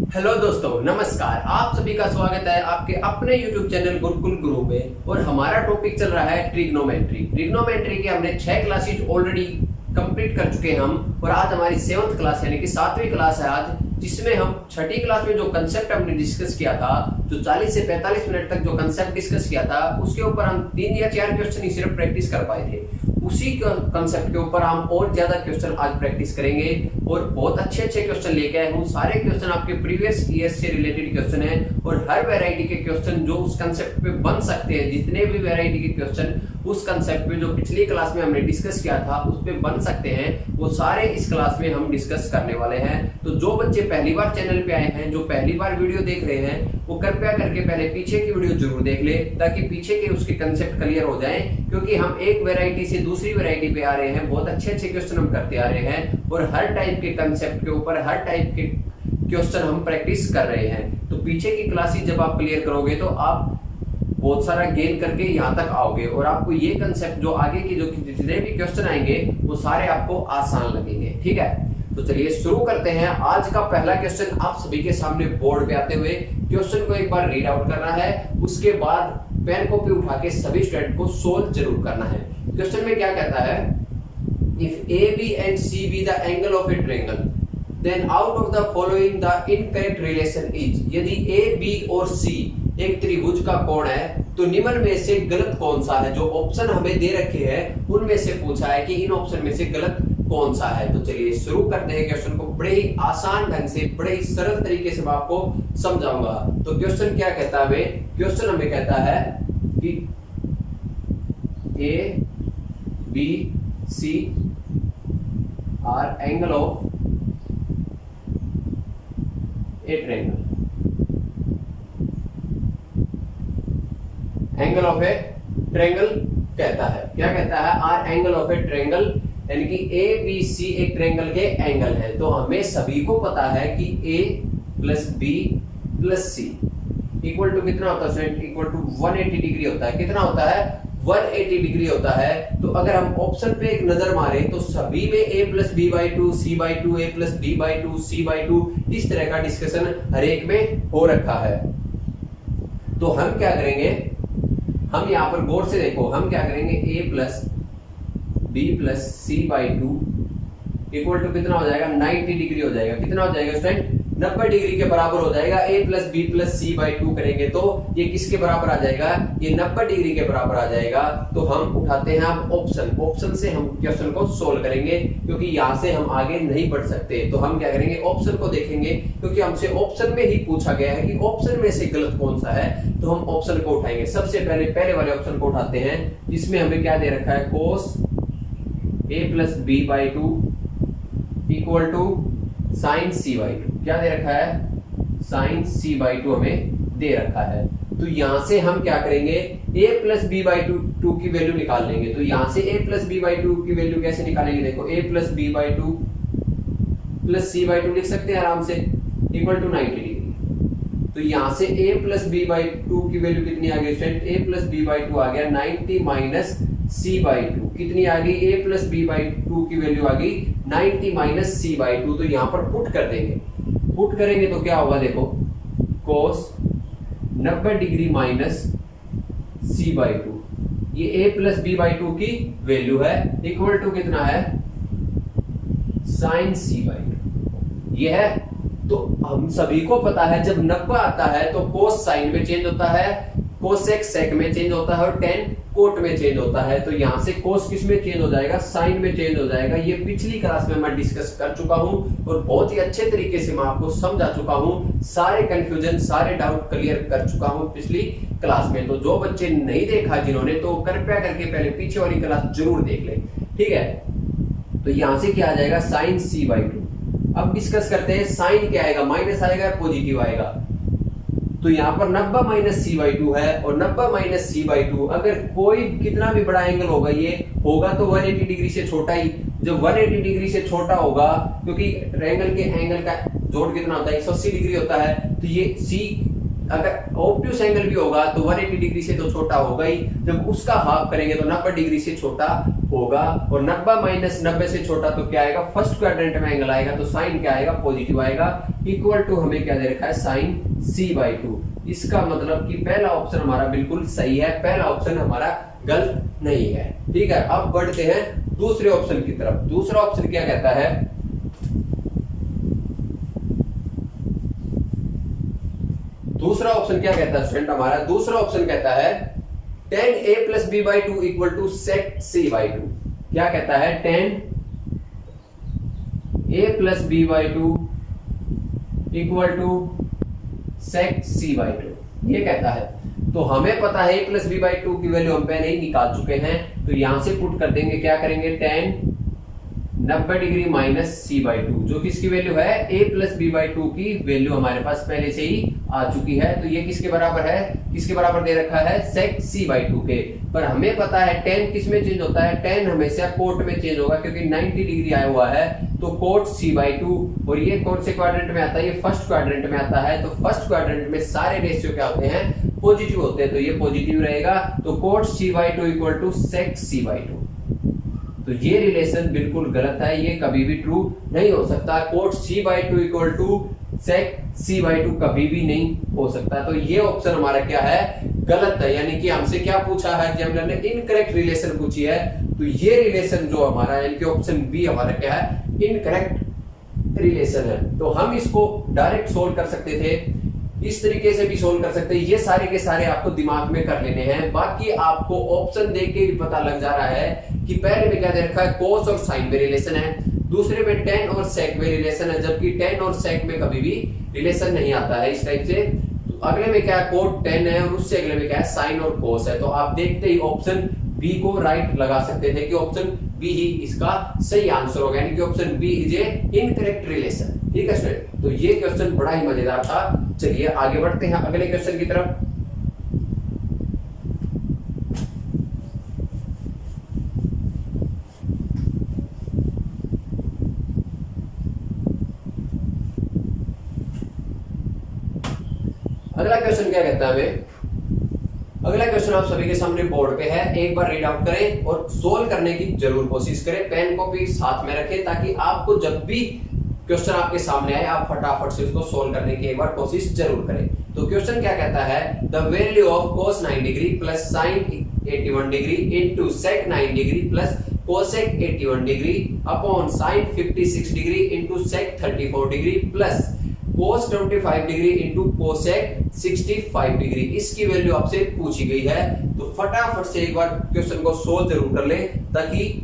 Hello दोस्तों, नमस्कार। आप सभी का स्वागत है आपके अपने YouTube चैनल गुरुकुल गुरु में। और हमारा टॉपिक चल रहा है ट्रिग्नोमेट्री। ट्रिग्नोमेट्री के हमने 6 क्लासेज ऑलरेडी कंप्लीट कर चुके हैं हम, और आज हमारी 7th क्लास यानी कि 7वीं क्लास है आज, जिसमें हम 6ठी क्लास में जो कंसेप्ट हमने डिस्कस किया था, जो 40 से 45 मिनट तक जो कंसेप्ट डिस्कस किया था, उसके ऊपर हम 3 या 4 क्वेश्चन ही सिर्फ प्रैक्टिस कर पाए थे। उसी कंसेप्ट के ऊपर हम और ज्यादा क्वेश्चन आज प्रैक्टिस करेंगे और बहुत अच्छे क्वेश्चन लेके आए हूँ। सारे क्वेश्चन आपके प्रीवियस ईयर से रिलेटेड क्वेश्चन है, और हर वैरायटी के क्वेश्चन जो उस कंसेप्ट पे बन सकते हैं, जितने भी वैरायटी के क्वेश्चन उस कंसेप्ट पे जो पिछली क्लास में हमने डिस्कस किया था उस पे बन सकते हैं, वो सारे इस क्लास में हम डिस्कस करने वाले हैं। तो जो बच्चे पहली बार चैनल पे आए हैं, जो पहली बार वीडियो देख रहे हैं, वो कृपया करके पहले पीछे की वीडियो जरूर देख ले, ताकि पीछे के उसके कंसेप्ट क्लियर हो जाए। क्योंकि हम एक वैरायटी से दूसरी वैरायटी पे आ रहे हैं, बहुत अच्छे क्वेश्चन हम करते आ रहे हैं, और हर टाइप के कंसेप्ट के ऊपर हर टाइप के क्वेश्चन हम प्रैक्टिस कर रहे हैं। तो पीछे की क्लासेस जब आप क्लियर करोगे तो आप बहुत सारा गेन करके यहाँ तक आओगे, और आपको ये कंसेप्ट जो आगे के जो जितने भी क्वेश्चन आएंगे वो सारे आपको आसान लगेंगे। ठीक है, तो चलिए शुरू करते हैं। आज का पहला क्वेश्चन आप सभी के सामने बोर्ड पे आते हुए क्वेश्चन को एक बार रीड आउट करना है, उसके बाद पेन कॉपी उठा के सभी स्टूडेंट को सोल्व जरूर करना है। क्वेश्चन में क्या कहता है, if A B and C be the angle of a triangle, then out of the following the incorrect relation is. यदि ए बी और सी एक त्रिभुज का कोण है तो निम्न में से गलत कौन सा है। जो ऑप्शन हमें दे रखे हैं उनमें से पूछा है कि इन ऑप्शन में से गलत कौन सा है। तो चलिए शुरू करते हैं क्वेश्चन को। बड़े ही आसान ढंग से, बड़े ही सरल तरीके से मैं आपको समझाऊंगा। तो क्वेश्चन क्या कहता है, क्वेश्चन हमें कहता है कि A B C are angle of a triangle, angle of a triangle कहता है। क्या कहता है, are angle of a triangle, यानी कि ए बी सी एक ट्रायंगल के एंगल है। तो हमें सभी को पता है कि A plus B plus C equal to कितना होता है, इक्वल टू 180 डिग्री होता है। कितना होता है, 180 डिग्री होता है। तो अगर हम ऑप्शन पे एक नजर मारे तो सभी में a plus B by two, C by two, A plus B by two, C by two, इस तरह का डिस्कशन हर एक में हो रखा है। तो हम क्या करेंगे, हम यहाँ पर गौर से देखो, हम क्या करेंगे, a plus B plus C by two equal to कितना हो जाएगा, 90 डिग्री हो जाएगा। कितना हो जाएगा स्टूडेंट, 90 डिग्री के बराबर हो जाएगा। a plus B plus C by two करेंगे तो ये किसके बराबर आ जाएगा, ये 90 डिग्री के बराबर आ जाएगा। तो हम उठाते हैं अब ऑप्शन, ऑप्शन से हम क्वेश्चन को सोल्व करेंगे, क्योंकि यहाँ से हम आगे नहीं बढ़ सकते। तो हम क्या करेंगे, ऑप्शन को देखेंगे, क्योंकि हमसे ऑप्शन में ही पूछा गया है कि ऑप्शन में से गलत कौन सा है। तो हम ऑप्शन को उठाएंगे। सबसे पहले वाले ऑप्शन को उठाते हैं, जिसमें हमें क्या दे रखा है, cos a plus B by two equal to sine C by two. क्या दे रखा है, साइन सी बाई टू हमें दे रखा है। तो यहां से हम क्या करेंगे, a plus B by two की वैल्यू निकाल लेंगे। तो यहां से a plus B by two की वैल्यू कैसे निकालेंगे, देखो a plus B by two plus C by two लिख सकते हैं आराम से, इक्वल टू 90 डिग्री। तो यहां से a plus B by two की वैल्यू कितनी आ गई student, a plus B by two आ गया 90 माइनस सी बाई टू। कितनी आ गई, a plus B by two की वैल्यू आ गई 90 माइनस सी बाई टू। तो यहां पर पुट कर देंगे। पुट करेंगे तो क्या होगा, देखो cos 90 degree minus C by two, ये a plus B by two की वैल्यू है, इक्वल टू कितना है, साइन सी बाई टू। ये है। तो हम सभी को पता है जब 90 आता है तो कोस साइन में चेंज होता है, कोसेक सेक में चेंज होता है, और टेन कोट में चेंज होता है। तो यहां से कोस किस में चेंज हो जाएगा, साइन में चेंज हो जाएगा। ये पिछली क्लास में मैं डिस्कस कर चुका हूं, और बहुत ही अच्छे तरीके से मैं आपको समझा चुका हूं। सारे कंफ्यूजन, सारे डाउट क्लियर कर चुका हूं पिछली क्लास में। तो जो बच्चे नहीं देखा जिन्होंने, तो कृपया करके पहले पीछे वाली क्लास जरूर देख ले। ठीक है, तो यहां से क्या आ जाएगा, साइन सी बाई टू। अब डिस्कस करते हैं, साइन क्या आएगा, माइनस आएगा, पॉजिटिव आएगा। तो यहाँ पर 90 माइनस सी बाई टू है, और 90 माइनस सी बाई टू अगर कोई कितना भी बड़ा एंगल होगा, ये होगा तो 180 डिग्री से छोटा ही। जब 180 डिग्री से छोटा होगा, क्योंकि ट्रायंगल के एंगल का जोड़ कितना होता है, 180 डिग्री होता है। तो ये सी अगर ऑब्ट्यूस एंगल भी होगा तो 180 डिग्री से तो छोटा होगा ही। जब उसका हाफ करेंगे तो 90 डिग्री से छोटा होगा, और 90 माइनस 90 से छोटा तो क्या आएगा, फर्स्ट क्वाड्रेंट में एंगल आएगा, तो साइन क्या आएगा, पॉजिटिव आएगा। इक्वल टू हमें क्या दे रखा है साइन c/2। इसका मतलब कि पहला ऑप्शन हमारा बिल्कुल सही है, पहला ऑप्शन हमारा गलत नहीं है। ठीक है, अब बढ़ते हैं दूसरे ऑप्शन की तरफ। दूसरा ऑप्शन क्या कहता है, दूसरा ऑप्शन क्या कहता है स्टूडेंट हमारा, दूसरा ऑप्शन कहता है tan a plus b/2 equal to sec c/2। क्या कहता है, tan a plus b/2 equal to sec c/2 ये कहता है। तो हमें पता है a प्लस b/2 की वैल्यू हम पहले ही निकाल चुके हैं, तो यहां से पुट कर देंगे, क्या करेंगे tan 90 डिग्री माइनस c/2 जो किसकी वैल्यू है a प्लस b/2 की वैल्यू हमारे पास पहले से ही आ चुकी है। तो ये किसके बराबर है, किसके बराबर दे रखा है sec c/2 के। पर हमें पता है tan किस में चेंज होता है, tan हमेशा कोट में चेंज होगा क्योंकि 90 डिग्री आया हुआ है, तो कोट c/2। और ये कौन से क्वाड्रेंट में आता है, ये फर्स्ट क्वाड्रेंट में आता है। तो फर्स्ट क्वाड्रेंट में सारे रेशियो क्या होते हैं, पॉजिटिव होते हैं, तो ये पॉजिटिव रहेगा। तो coat c/2 equal to sec c/2। तो ये रिलेशन बिल्कुल गलत है, ये कभी भी ट्रू नहीं हो सकता। Coat c/2 equal to sec c/2 कभी भी नहीं हो सकता। तो ये ऑप्शन हमारा क्या है, गलत है। यानी कि हमसे क्या पूछा है कि हमने इनकरेक्ट रिलेशन पूछी है, तो ये रिलेशन जो हमारा यानी कि ऑप्शन बी हमारा क्या है, इनकरेक्ट रिलेशन है। तो हम इसको डायरेक्ट सोल्व कर सकते थे, इस तरीके से भी सोल्व कर सकते हैं। ये सारे के सारे आपको दिमाग में कर लेने हैं। बाकी आपको ऑप्शन देख के भी पता लग जा रहा है कि पहले में क्या दे रखा है, कोस और साइन में रिलेशन है, दूसरे में tan और sec में रिलेशन है, जबकि tan और sec में कभी भी रिलेशन नहीं आता है इस टाइप से। तो अगले में क्या है, कोट tan है, और उससे अगले में क्या है, साइन और कोस है। तो आप देखते ही ऑप्शन बी को राइट लगा सकते थे कि ऑप्शन बी ही इसका सही आंसर होगा, यानी कि option B is a incorrect relation. ठीक है स्टूडेंट, तो ये क्वेश्चन बड़ा ही मजेदार था। चलिए आगे बढ़ते हैं अगले क्वेश्चन की तरफ। अगला क्वेश्चन क्या कहता है हमें, अगला क्वेश्चन आप सभी के सामने बोर्ड पे है, एक बार रीड आउट करें और सोल्व करने की जरूर कोशिश करें। पेन कॉपी साथ में रखें ताकि आपको जब भी क्वेश्चन आपके सामने आए आप फटाफट से उसको सोल्व करने की एक बार कोशिश जरूर करें। तो क्वेश्चन क्या कहता है, the value of cos 9 degree plus sin 81 degree into sec 9 degree plus cosec 81 degree upon sin 56 degree into sec 34 degree plus cos 25 degree into cosec 65 degree, इसकी वैल्यू आपसे पूछी गई है। तो फटाफट से एक बार क्वेश्चन को सोल्व जरूर कर लें ताकि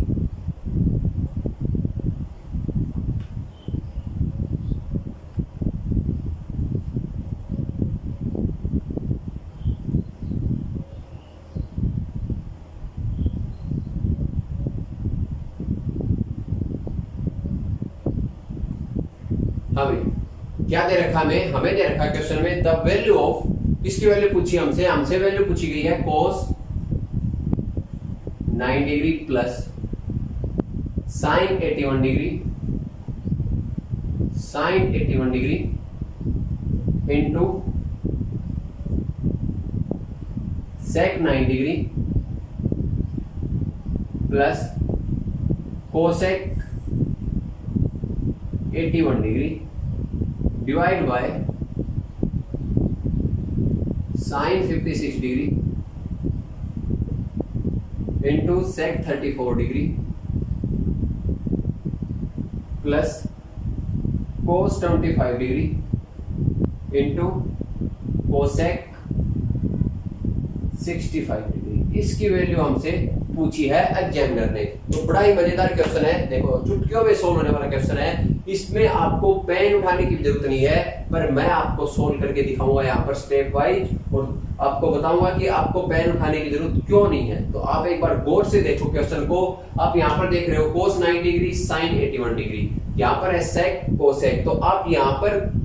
हमें क्या दे रखा, हमें दे रखा क्वेश्चन में द वैल्यू ऑफ, इसकी वैल्यू पूछी हमसे वैल्यू पूछी गई है cos 9 degree plus sin 81 degree into sec 9 degree plus cosec 81 degree divide bye sin 56 degree into sec 34 degree plus cos 25 degree into cosec 65 degree, इसकी वैल्यू हमसे पूछी है एग्जामिनर ने। तो बड़ा ही मजेदार क्वेश्चन है, देखो चुटकियों में सोल्व होने वाला क्वेश्चन है। इसमें आपको पेन उठाने की जरूरत नहीं है, पर मैं आपको सोल्व करके दिखाऊंगा यहाँ पर स्टेप वाइज, और आपको बताऊंगा कि आपको पेन उठाने की जरूरत क्यों नहीं है। तो आप एक बार गौर से देखो क्वेश्चन को। आप यहाँ पर देख रहे हो cos 9 डिग्री sin 81 डिग्री, यहाँ पर है sec cosec, तो आप यहाँ पर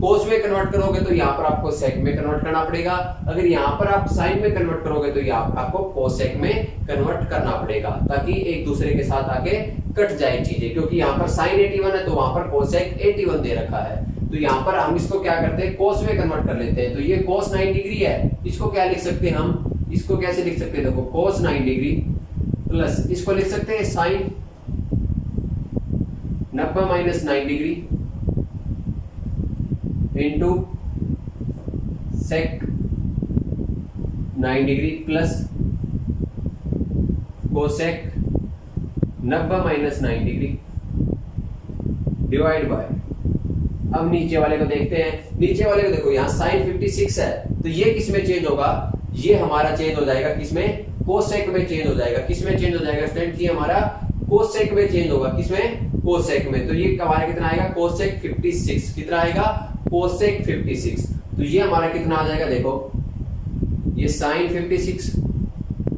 cos में कन्वर्ट करोगे तो यहाँ पर आपको sec में कन्वर्ट करना पड़ेगा। अगर यहाँ पर आप sin में कन्वर्ट करोगे तो यहाँ आपको cosec में कन्वर्ट करना पड़ेगा, ताकि एक दूसरे के साथ आके कट जाए चीजें। क्योंकि यहाँ पर sin 81 है तो वहां पर cosec 81 दे रखा है, तो यहाँ पर हम इसको क्या करते हैं, cos में कन्वर्ट कर लेते हैं। तो ये cos 9 डिग्री है, इसको क्या लिख सकते हैं हम, इसको कैसे लिख सकते हैं, देखो cos 9 डिग्री प्लस इसको लिख सकते हैं sin 90 minus 9 degree into sec 9 degree plus cosec 90 minus 9 degree divide by, अब नीचे वाले को देखते हैं। नीचे वाले को देखो, यहाँ साइन 56 है, तो ये किसमें चेंज होगा, ये हमारा चेंज हो जाएगा किसमें, कोसेक में चेंज हो जाएगा। किसमें चेंज हो जाएगा स्टूडेंट, ये हमारा कोसेक में चेंज होगा। किसमें, कोसेक में। तो ये हमारा कितना आएगा, कोसेक 56। कितना आएगा, कोसेक 56। तो ये हमारा कितना आ जाएगा, देखो ये साइन 56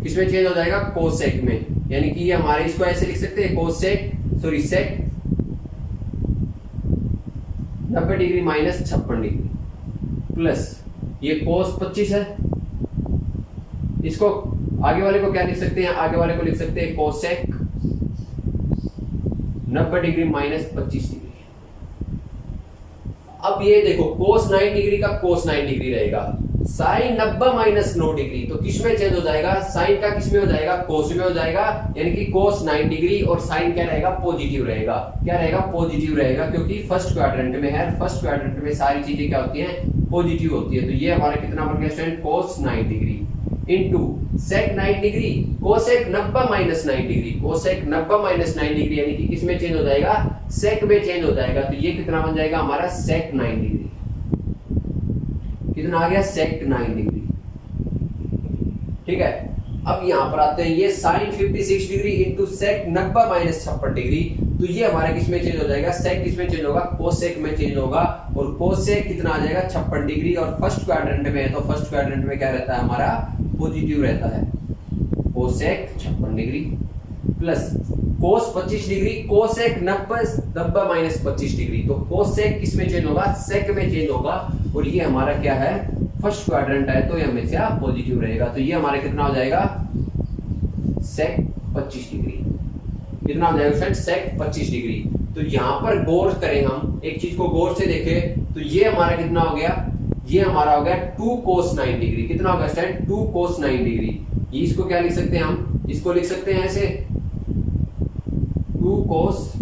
किसमें चेंज हो जाएगा, कोसेक में। यानी कि ये हमारे, इसको ऐसे लिख सकते हैं, cosec sorry sec 90 degree minus 56 degree plus ये कोस 25 है। इसको आगे वाले को क्या लिख सकते हैं, आगे वाले को लिख सकते हैं कोसेक 90 डिग्री माइनस 25 डिग्री। अब ये देखो कोस 9 डिग्री का कोस 9 डिग्री रहेगा, साइन 90 माइनस 9 डिग्री, तो किसमें चेंज हो जाएगा, साइन का किसमें हो जाएगा, कोस में हो जाएगा। यानी कि कोस 9 डिग्री और साइन क्या रहेगा, पॉजिटिव रहेगा। क्या रहेगा, पॉजिटिव रहेगा, क्योंकि फर्स्ट क्वाड्रेंट में है। फर्स्ट क्वाड्रेंट में सारी चीजें क्या होती हैं, पॉजिटिव होती है। तो ये हमारा कितना बन गया student, cos 9 degree into sec 9 degree cosec 90 minus 9 degree, cosec 90 minus 9 degree, यानी कि किसमें चेंज हो जाएगा, सेक में चेंज हो जाएगा। तो ये कितना बन जाएगा हमारा, सेक 9 डिग्री। कितना आ गया, सेक 9 डिग्री। ठीक है, अब यहां पर आते हैं, ये sine 56 degree into sec 90 minus 56 degree. तो ये हमारा किसमें चेंज हो जाएगा, सेक किसमें चेंज होगा, कोसेक में चेंज होगा। और कोसेक कितना आ जाएगा, 56 डिग्री, और फर्स्ट क्वाड्रेंट में है, तो फर्स्ट क्वाड्रेंट में क्या रहता है हमारा, पॉजिटिव रहता है। कोसेक 56 डिग्री प्लस कोस 25 डिग्री, कोसेक 90 माइनस 25 डिग्री। तो कोसेक किसमें चेंज होगा, सेक में चेंज होगा। और ये हमारा क्या है, फर्स्ट क्वाड्रेंट है, तो ये हमेशा पॉजिटिव रहेगा। तो ये हमारे कितना हो जाएगा, सेक 25 डिग्री। कितना हो जाएगा, सेक 25 डिग्री। तो यहां पर गौर करें, हम एक चीज को गौर से देखें, तो ये हमारा कितना हो गया, ये हमारा हो गया 2 कोस 9 डिग्री। कितना होगा स्टूडेंट, 2 कोस 9 डिग्री। ये इसको क्या लिख सकते हैं हम, इसको लिख सकते हैं ऐसे 2 कोस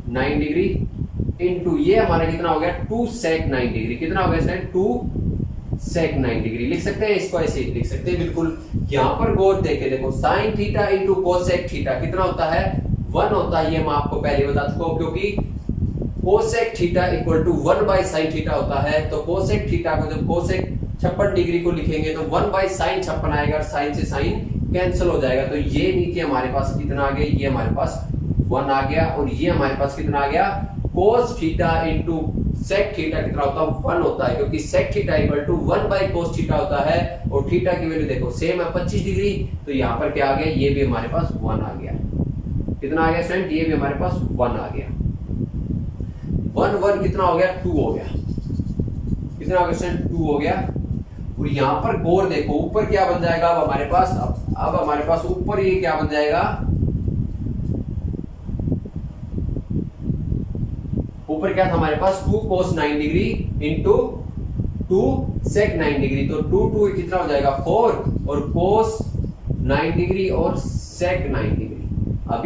9 डिग्री इंटू ये हमारा कितना हो गया, 2 सेक 9 डिग्री। कितना हो गया स्टूडेंट, 2 सेक 9 डिग्री लिख सकते हैं। इसको ऐसे लिख सकते हैं बिल्कुल। यहां पर गौर देखे, देखो sine theta into cosec theta कितना होता है, 1 होता है। ये मैं आपको पहले बता चुका हूं, क्योंकि cosec theta equal to 1 by sine theta होता है। तो कोसेक थीटा को जब कोसेक 56 डिग्री को लिखेंगे तो 1 बाई साइन 56 आएगा, और साइन से साइन कैंसिल हो जाएगा। तो ये नीचे हमारे पास कितना आ गया, ये हमारे पास 1 आ गया। और ये हमारे पास कितना आ गया, cos theta into sec theta कितना होता है, 1 होता है, क्योंकि sec theta equal to 1 by cos theta होता है। और थीटा की वैल्यू देखो सेम है 25 डिग्री। तो यहाँ पर क्या आ गया, ये भी हमारे पास 1 आ गया। कितना आ गया स्टूडेंट, ये भी हमारे पास 1 आ गया। 1 कितना हो गया, 2 हो गया। कितना हो गया स्टूडेंट, 2 हो गया। और यहां पर गौर देखो, ऊपर क्या बन जाएगा अब हमारे पास, अब हमारे पास ऊपर ये क्या बन जाएगा, ऊपर क्या था हमारे पास, 2 कोस 9 डिग्री इंटू 2 सेक 9 डिग्री। तो 2 कितना हो जाएगा, 4, और कोस 9 डिग्री और सेक 9 डिग्री।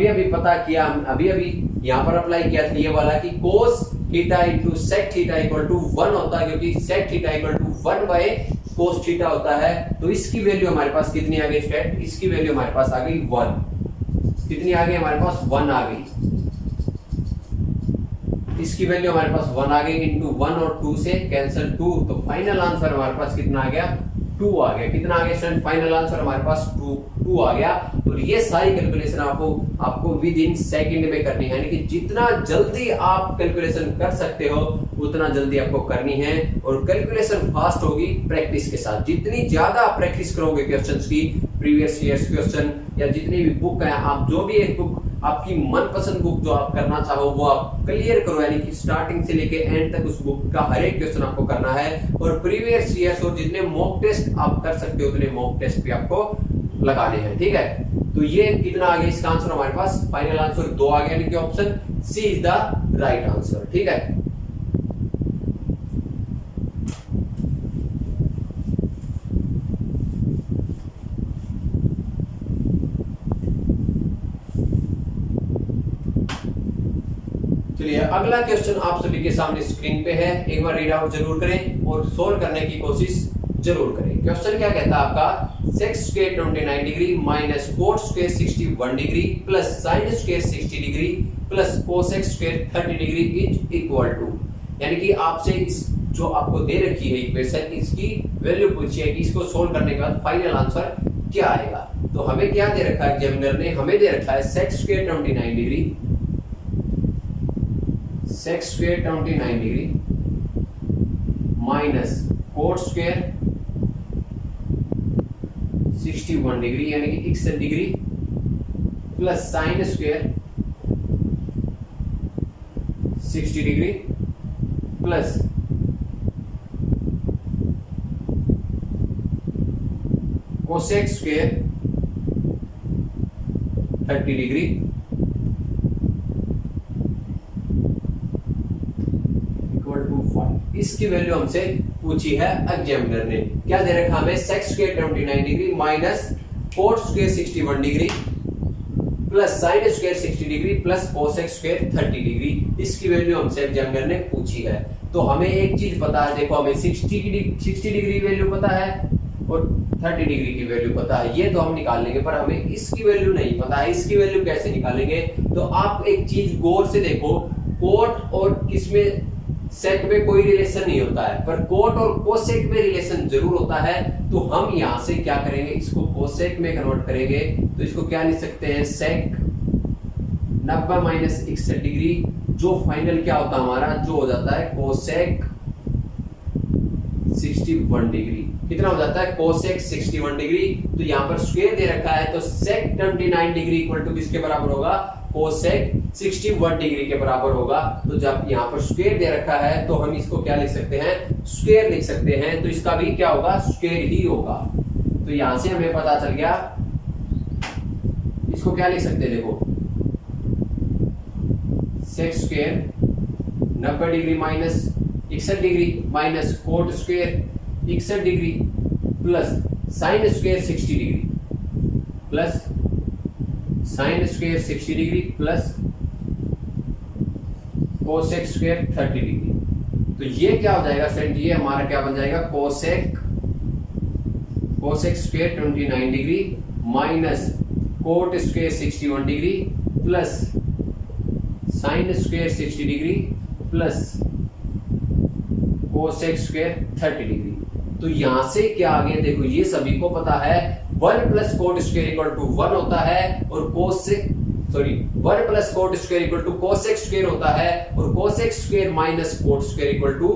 अभी पता किया, अभी यहां पर अप्लाई किया था ये वाला कि cos theta into sec theta equal to 1 होता है, क्योंकि sec theta equal to 1 by cos theta होता है। तो इसकी वैल्यू हमारे पास कितनी आ गई स्टूडेंट, इसकी वैल्यू हमारे पास आ गई 1। कितनी आ गई हमारे पास, 1 आ गई। इसकी वैल्यू हमारे पास 1 आ गई, इंटू 1 और 2 से कैंसिल 2। तो फाइनल आंसर हमारे पास कितना आ गया, 2 आ गया। कितना आ गया स्टूडेंट, फाइनल आंसर हमारे पास 2 आ गया। तो ये सारी कैलकुलेशन आपको विद इन सेकंड में करनी है, यानी कि जितना जल्दी आप कैलकुलेशन कर सकते हो उतना जल्दी आपको करनी है। और कैलकुलेशन फास्ट होगी प्रैक्टिस के साथ। जितनी ज्यादा आप प्रैक्टिस करोगे क्वेश्चंस की, प्रीवियस ईयर्स क्वेश्चन या जितनी भी बुक है, आप जो भी एक बुक आपकी मनपसंद बुक जो आप करना चाहो वो आप क्लियर करो, यानी कि स्टार्टिंग से लेके एंड तक उस बुक का हर एक क्वेश्चन आपको करना है। और प्रीवियस ईयर्स और जितने मॉक टेस्ट आप कर सकते हो उतने मॉक टेस्ट भी आपको लगाने हैं। ठीक है, तो ये कितना आ गया, इसका आंसर हमारे पास फाइनल आंसर 2 आ गया, यानी कि option C is the right answer. ठीक है, चलिए अगला क्वेश्चन आप सभी के सामने स्क्रीन पे है, एक बार रीड आउट जरूर करें और सोल्व करने की कोशिश जरूर करें। क्वेश्चन क्या कहता है आपका, sec square 29 degree minus cot square 61 degree plus sine square 60 degree plus cosec square 30 degree is equal to, यानी कि आपसे इस जो आपको दे रखी है इक्वेशन, इसकी वैल्यू पूछी है कि इसको सोल्व करने के बाद फाइनल आंसर क्या आएगा। तो हमें क्या दे रखा है एग्जामिनर ने, हमें दे रखा है sec square 29 degree, sec square 29 degree minus cot square 61 degree यानी कि 61 degree plus sine square 60 degree plus cosec square 30 degree equal to 5। इसकी वैल्यू हमसे पूछी है एग्जामिनर ने। क्या दे रखा हमें, sec square 29 degree minus cot square 61 degree plus sine square 60 degree plus cosec square 30 degree. इसकी वैल्यू हमसे एग्जामिनर ने पूछी है। तो हमें एक चीज पता है, देखो हमें 60 डिग्री वैल्यू पता है और 30 डिग्री की वैल्यू पता है, ये तो हम निकाल लेंगे, पर हमें इसकी वैल्यू नहीं पता है। इसकी वैल्यू कैसे निकालेंगे, तो आप एक चीज गौर से देखो, कोट और किसमें सेक में कोई रिलेशन नहीं होता है, पर कोट और कोसेक में रिलेशन जरूर होता है। तो हम यहां से क्या करेंगे, इसको कोसेक में कन्वर्ट करेंगे। तो इसको क्या लिख सकते हैं, सेक 90 माइनस 61 डिग्री, जो फाइनल क्या होता है हमारा, जो हो जाता है कोसेक 61 डिग्री। कितना हो जाता है, कोसेक 61 डिग्री। तो यहाँ पर स्क्वायर दे रखा है, तो सेक 29 डिग्री इक्वल टू किसके बराबर होगा, कोसेक 61 डिग्री के बराबर होगा। तो जब यहाँ पर स्क्वायर दे रखा है तो हम इसको क्या लिख सकते हैं, स्क्वायर लिख सकते हैं। तो इसका भी क्या होगा, स्क्वायर ही होगा। तो यहां से हमें पता चल गया, इसको क्या लिख सकते हैं, देखो sec square 90 degree minus 61 degree minus cot square 61 degree plus sine square 60 degree plus sine square 60 degree plus cosec square 30 degree. तो ये क्या हो जाएगा फ्रेंड, ये हमारा क्या बन जाएगा, cosec square 29 degree minus cot square 61 degree plus sine square 60 degree plus cosec square 30 degree. तो यहां से क्या आ गया, देखो ये सभी को पता है 1 plus cot square equal to 1 होता है और cosec 1 plus cot square equal to cosec square होता है और cosec square minus cot square equal to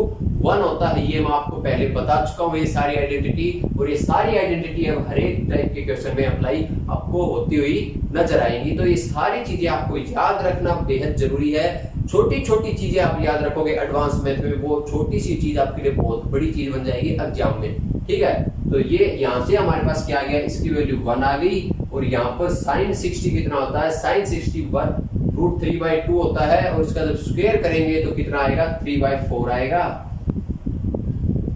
1 होता है। ये मैं आपको पहले बता चुका हूं, ये सारी आइडेंटिटी, और ये सारी आइडेंटिटी अब हर एक टाइप के क्वेश्चन में अप्लाई आपको होती हुई नजर आएंगी। तो ये सारी चीजें आपको याद रखना बेहद जरूरी है। छोटी छोटी चीजें आप याद रखोगे एडवांस मैथ में, वो छोटी सी चीज आपके लिए बहुत बड़ी चीज बन जाएगी एग्जाम में, ठीक है। तो ये यहां से हमारे पास क्या आ गया, इसकी वैल्यू 1 आ गई और यहाँ पर साइन 60 कितना होता है, साइन 61 √3/2 होता है और इसका जब स्क्वायर करेंगे तो कितना आएगा, 3/4 आएगा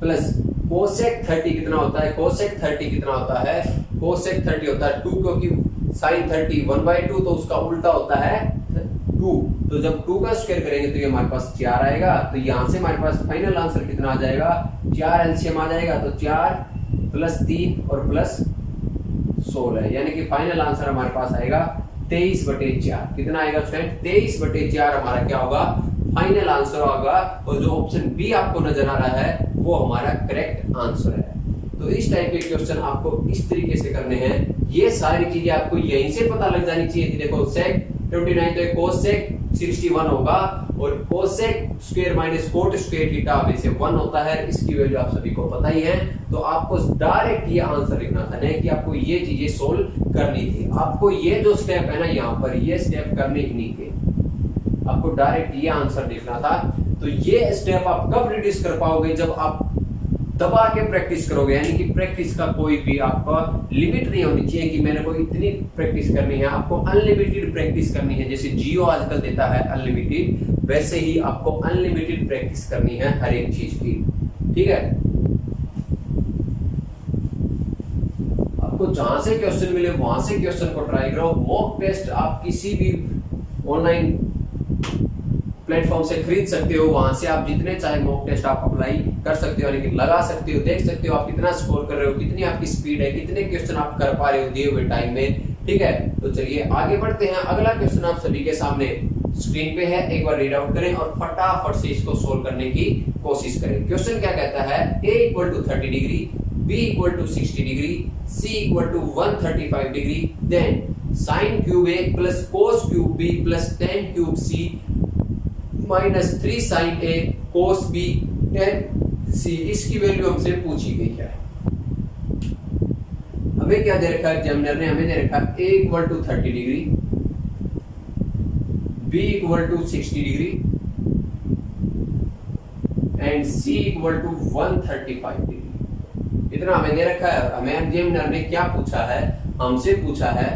प्लस कोसेक 30 कितना होता है, कोसेक 30 कितना होता है, कोसेक 30 होता है 2, क्योंकि साइन 30 1/2 तो उसका उल्टा होता है 2। तो जब 2 का स्क्वायर करेंगे तो ये हमारे पास 4 आएगा। तो यहां से हमारे पास फाइनल आंसर कितना आ जाएगा, 4 एलसीएम आ जाएगा। तो 4 प्लस 3 और प्लस 16, यानी कि फाइनल आंसर हमारे पास आएगा 23/4। कितना आएगा फ्रेंड, 23/4 हमारा क्या होगा, फाइनल आंसर होगा। और जो ऑप्शन बी आपको नजर आ रहा है वो हमारा करेक्ट आंसर है। तो इस टाइप के क्वेश्चन आपको इस तरीके से करने हैं। ये सारी चीजें आपको यहीं से पता लग जानी चाहिए। देखो सेक 29 तो कोसेक 61 होगा और cosec square minus cot square theta से 1 होता है। इसकी वैल्यू आप सभी को पता ही है। तो आपको डायरेक्ट ये आंसर लिखना था, नहीं कि आपको ये चीजें सोल्व करनी थी। आपको ये जो स्टेप है ना, यहाँ पर ये स्टेप करने ही नहीं थे, आपको डायरेक्ट ये आंसर लिखना था। तो ये स्टेप आप कब रिड्यूस कर पाओगे, जब आप दबा के प्रैक्टिस करोगे। यानी कि प्रैक्टिस का कोई भी आपका लिमिट नहीं होनी चाहिए कि मैंने को इतनी प्रैक्टिस करनी है। आपको अनलिमिटेड प्रैक्टिस करनी है। जैसे जियो आजकल देता है अनलिमिटेड, वैसे ही आपको अनलिमिटेड प्रैक्टिस करनी है हर एक चीज की, ठीक है। आपको जहां से क्वेश्चन मिले वहां से क्वेश्चन को ट्राई करो। मॉक टेस्ट आप किसी भी ऑनलाइन प्लेटफॉर्म से खरीद सकते हो, वहां से आप जितने चाहे मॉक टेस्ट आप अप्लाई कर सकते हो, लेकिन लगा सकते हो, देख सकते हो आप कितना स्कोर कर रहे हो, कितनी आपकी स्पीड है, कितने क्वेश्चन आप कर पा रहे हो दिए हुए टाइम में। ठीक है, तो चलिए आगे बढ़ते हैं। अगला क्वेश्चन आप सभी के सामने स्क्रीन पे है, एक बार रीड आउट करें और फटाफट से इसको सोल्व करने की कोशिश करें। क्वेश्चन क्या कहता है, a = 30 degree, b = 60 degree, c = 135 degree, then sin cube a plus cos cube b plus tan cube c minus 3 sin a cos b tan c, इसकी वैल्यू हमसे पूछी गई है। हमें क्या दे रखा है एग्जामिनर ने, हमें दे रखा है a = 30 degree, b = 60 degree and c = 135 degree. इतना हमें दे रखा है। हमें एग्जामिनर ने क्या पूछा है, हमसे पूछा है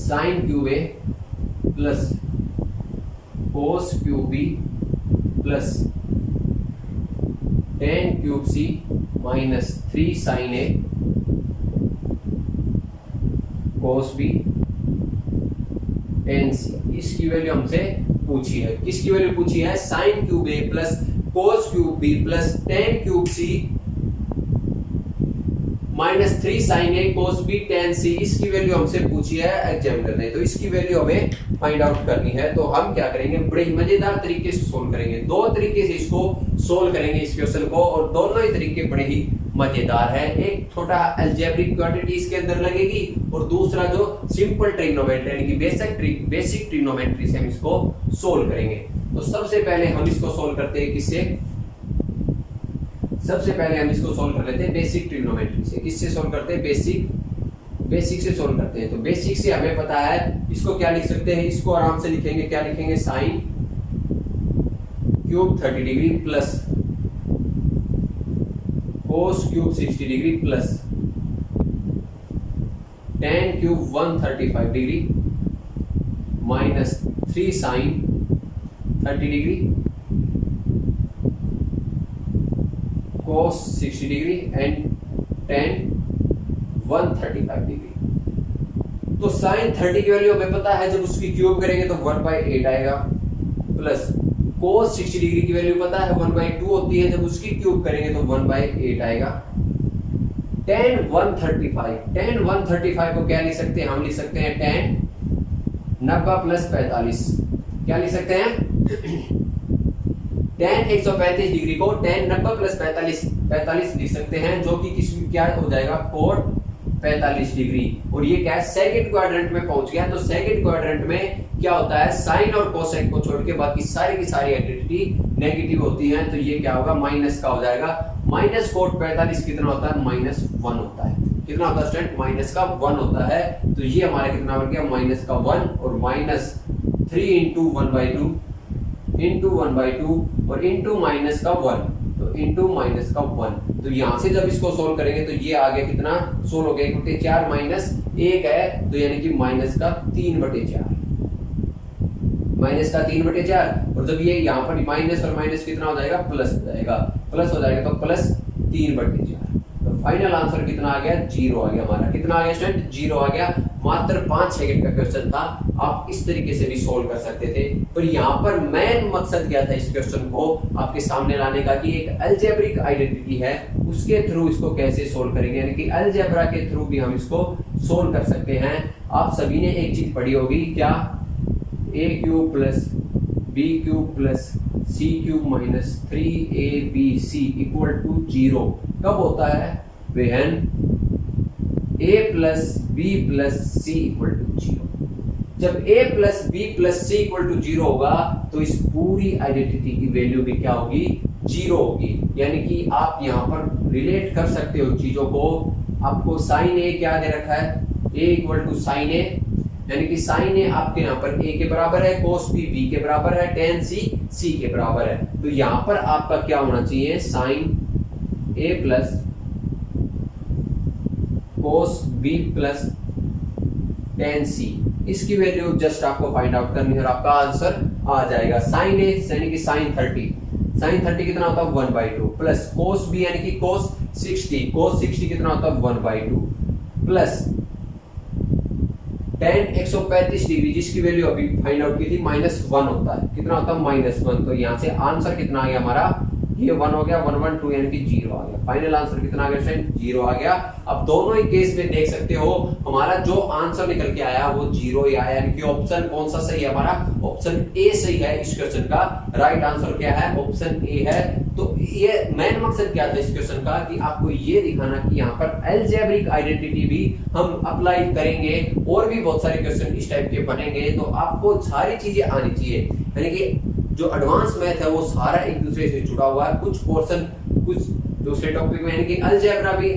sin cube a plus cos cube b plus tan cube c minus 3 sin a cos b tan c, इसकी वैल्यू हमसे पूछी है। किसकी वैल्यू पूछी है, sin cube a plus cos cube b plus tan cube c minus 3 sin a cos b tan c, इसकी value हमसे पूछी है एग्जामिनर ने। तो इसकी वैल्यू हमें फाइंड आउट करनी है। तो हम क्या करेंगे, बड़े ही मजेदार तरीके से सोल्व करेंगे। दो तरीके से इसको सोल्व करेंगे इस क्वेश्चन को, और दोनों ही तरीके बड़े ही मजेदार है। एक छोटा अलजेब्रिक क्वांटिटी इसके अंदर लगेगी और दूसरा जो सिंपल ट्रिग्नोमेट्री यानी कि बेसिक ट्रिग्नोमेट्री से हम इसको सोल्व करेंगे। तो सबसे पहले हम इसको सोल्व करते हैं किससे, सबसे पहले हम इसको सोल्व कर लेते हैं बेसिक ट्रिग्नोमेट्री से। किससे सोल्व करते हैं, बेसिक से सोल्व करते हैं। तो बेसिक से हमें पता है इसको क्या लिख सकते हैं, इसको आराम से लिखेंगे, क्या लिखेंगे, sin cube 30 degree plus cos cube 60 degree plus tan cube 135 degree minus 3 sin 30 degree cos 60 degree and tan 135 degree. तो sin 30 की वैल्यू हमें पता है, जब उसकी क्यूब करेंगे तो 1/8 आएगा, प्लस cos 60 डिग्री की वैल्यू पता है 1/2 होती है, जब उसकी क्यूब करेंगे तो 1/8 आएगा। tan 135 को क्या लिख सकते हैं, हम लिख सकते हैं tan 90 प्लस 45, क्या लिख सकते हैं tan 135 डिग्री को tan 90 प्लस 45 लिख सकते हैं, जो कि किस क्या हो जाएगा, cot 45 डिग्री। और ये क्या है, सेकंड क्वाड्रेंट में पहुंच गया। तो सेकंड क्वाड्रेंट में क्या होता है, साइन और कोसेक को छोड़ के बाकी सारी की सारी आइडेंटिटी नेगेटिव होती है। तो ये क्या होगा, माइनस का हो जाएगा। माइनस cot 45 कितना होता है, -1 होता है। कितना होता है स्टूडेंट, -1 होता है। तो ये हमारा कितना बन गया, -1 और -3 इंटू 1/2 और इंटू -1, तो इंटू -1। तो यहां से जब इसको सोल्व करेंगे तो ये आ गया कितना, सोल्व हो गया 1/4 माइनस 1 है, तो यानी कि -3/4, -3/4। और जब ये यहाँ पर माइनस और माइनस कितना हो जाएगा, प्लस हो जाएगा, तो +3/4। तो फाइनल आंसर कितना आ गया, 0 आ गया हमारा। कितना आ गया स्टूडेंट, 0 आ गया। मात्र 5 सेकंड का क्वेश्चन था, आप इस तरीके से भी सोल्व कर सकते थे। पर यहाँ पर मेन मकसद क्या था इस क्वेश्चन को आपके सामने लाने का, कि एक अलजेब्रिक आइडेंटिटी है, उसके थ्रू इसको कैसे सोल्व करेंगे, यानी कि अलजेब्रा के थ्रू भी हम इसको सोल्व कर सकते हैं। आप सभी ने एक चीज पढ़ी होगी, क्या, a³ plus b³ plus c³ minus 3abc = 0 कब होता है, when a plus b plus c = 0। जब a plus b plus c = 0 होगा तो इस पूरी आइडेंटिटी की वैल्यू भी क्या होगी, 0 होगी। यानी कि आप यहाँ पर रिलेट कर सकते हो चीजों को। आपको sin a क्या दे रखा है, a = sin a, यानी कि sin a आपके यहाँ पर a के बराबर है, cos b के बराबर है, tan c के बराबर है। तो यहाँ पर आपका क्या होना चाहिए, sin a plus cos b plus tan c, इसकी वैल्यू जस्ट आपको फाइंड आउट करनी है और आपका आंसर आ जाएगा। sin a यानी कि sin 30 कितना होता है, 1/2 प्लस cos b यानी कि cos 60 कितना होता है, 1/2 प्लस tan 135 डिग्री जिसकी वैल्यू अभी फाइंड आउट की थी -1 होता है। कितना होता है? -1। तो यहाँ से आंसर कितना आ गया हमारा? ये 1 हो गया, 1 1 2 यानी कि 0 आ गया। फाइनल आंसर कितना आ गया फ्रेंड? 0 आ गया। अब दोनों ही केस में देख सकते हो हमारा जो आंसर निकल के आया वो 0 ही आया, यानी कि ऑप्शन कौन सा सही है? हमारा ऑप्शन ए सही है। इस क्वेश्चन का राइट आंसर क्या है? ऑप्शन ए है। तो ये मेन मकसद क्या था इस क्वेश्चन का कि आपको ये दिखाना कि यहाँ पर अलजेब्रिक आइडेंटिटी भी हम अप्लाई करेंगे और भी बहुत सारे क्वेश्चन इस टाइप के बनेंगे, तो आपको सारी चीजें आनी चाहिए। यानी कि जो एडवांस मैथ है वो सारा एक दूसरे से जुड़ा हुआ है। कुछ पोर्शन कुछ दूसरे टॉपिक में, यानी कि अलजेब्रा भी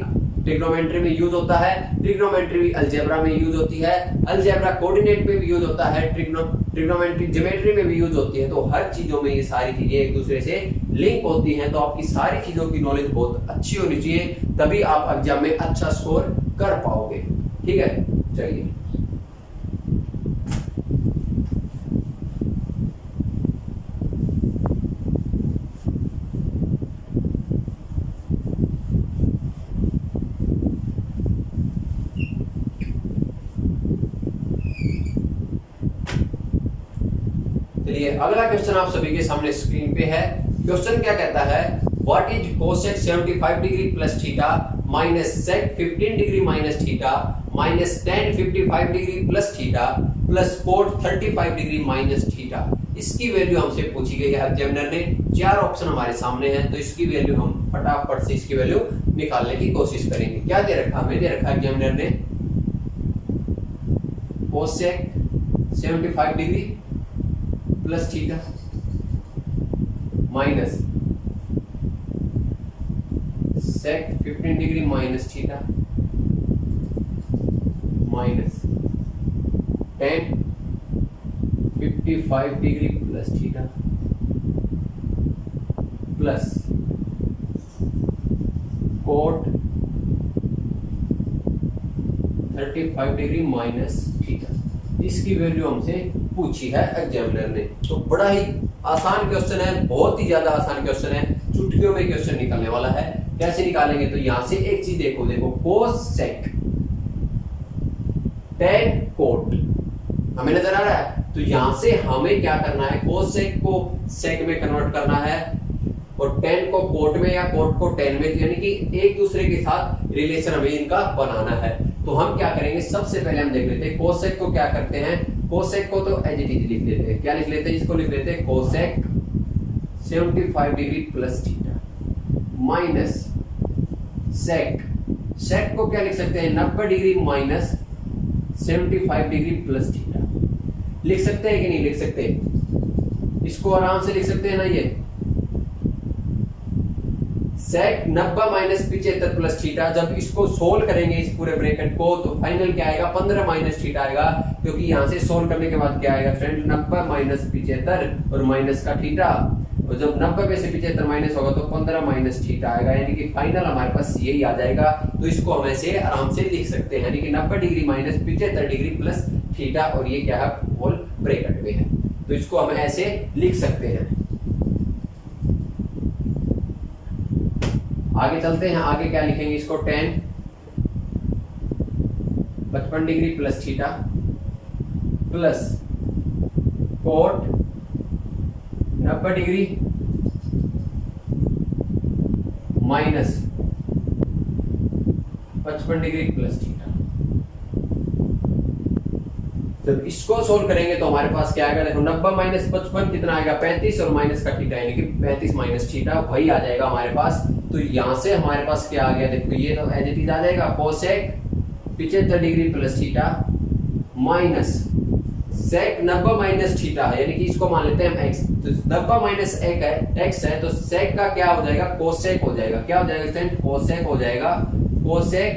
ट्रिग्नोमेट्री में यूज होता है, ट्रिग्नोमेट्री भी अलजेब्रा में यूज होती है, अलजेब्रा कोऑर्डिनेट में भी यूज होता है, ट्रिग्नोमेट्री ज्योमेट्री में भी यूज होती है। तो हर चीजों में ये सारी चीजें एक दूसरे से लिंक होती हैं। तो आपकी सारी चीजों की नॉलेज बहुत अच्छी होनी चाहिए, तभी आप एग्जाम में अच्छा स्कोर कर पाओगे। ठीक है, चलिए अगला क्वेश्चन आप सभी के सामने स्क्रीन पे है। क्वेश्चन क्या कहता है? What is cosec 75 degree plus theta minus sec 15 degree minus theta minus tan 55 degree plus theta plus cot 35 degree minus theta. इसकी वैल्यू हमसे पूछी गई है एग्जामिनर ने। 4 ऑप्शन हमारे सामने हैं, तो इसकी वैल्यू हम फटाफट से इसकी वैल्यू निकालने की कोशिश करेंगे। क्या दे रखा? हमें दे रखा एग्जामिनर ने cosec 75 degree plus theta minus sec 15 degree minus theta minus tan 55 degree plus theta plus cot 35 degree minus theta. इसकी वैल्यू हमसे पूछी है एग्जामिनर ने। तो बड़ा ही आसान क्वेश्चन है, बहुत ही ज्यादा आसान क्वेश्चन है, चुटकियों में क्वेश्चन निकलने वाला है। कैसे निकालेंगे? तो यहां से एक चीज देखो कोसेक tan कोट हमें नजर आ रहा है। तो यहां से हमें क्या करना है? कोसेक को सेक में कन्वर्ट करना है और tan को कोट में या कोट को tan में, यानी कि एक दूसरे के साथ रिलेशन हमें इनका बनाना है। तो हम क्या करेंगे? सबसे पहले हम देख लेते हैं कोसेक को क्या करते हैं। कोसेक को तो एज इट इज लिख लेते हैं। क्या लिख लेते हैं? इसको लिख लेते हैं cosec 75 degree plus theta minus sec, sec को क्या लिख सकते हैं? 90 degree minus 75 degree plus theta. लिख सकते हैं कि नहीं लिख सकते? इसको आराम से लिख सकते हैं ना। ये सेक 90 माइनस 75 प्लस थीटा, जब इसको सोल्व करेंगे इस पूरे ब्रैकेट को, तो फाइनल क्या आएगा? 15 माइनस थीटा आएगा, क्योंकि यहां से सोल्व करने के बाद क्या आएगा फ्रेंड? 90 माइनस 75 और माइनस का थीटा, और जब 90 में से 75 माइनस होगा तो 15 माइनस थीटा आएगा, यानी कि फाइनल हमारे पास यही आ जाएगा। तो इसको हम ऐसे आराम से लिख सकते हैं, यानी कि 90 degree minus 75 degree plus theta, और ये क्या है? होल ब्रैकेट में है। तो इसको हम ऐसे लिख सकते हैं। आगे चलते हैं, आगे क्या लिखेंगे? इसको tan 55 degree plus theta plus coat 90 degree minus 55 degree plus theta. जब इसको सोल्व करेंगे तो हमारे पास क्या आएगा? देखो 90 माइनस 55 कितना आएगा? 35 और माइनस का थीटा, यानी कि 35 माइनस थीटा, वही आ जाएगा हमारे पास। तो यहां से हमारे पास क्या आ गया? देखो ये तो एज इट इज आ जाएगा cosec 75 degree plus theta minus sec 90 minus theta है, यानी कि इसको मान लेते हैं हम x। तो 90 माइनस x है, तो सेक का क्या हो जाएगा? कोसेक हो जाएगा। क्या हो जाएगा स्टूडेंट? कोसेक हो जाएगा, कोसेक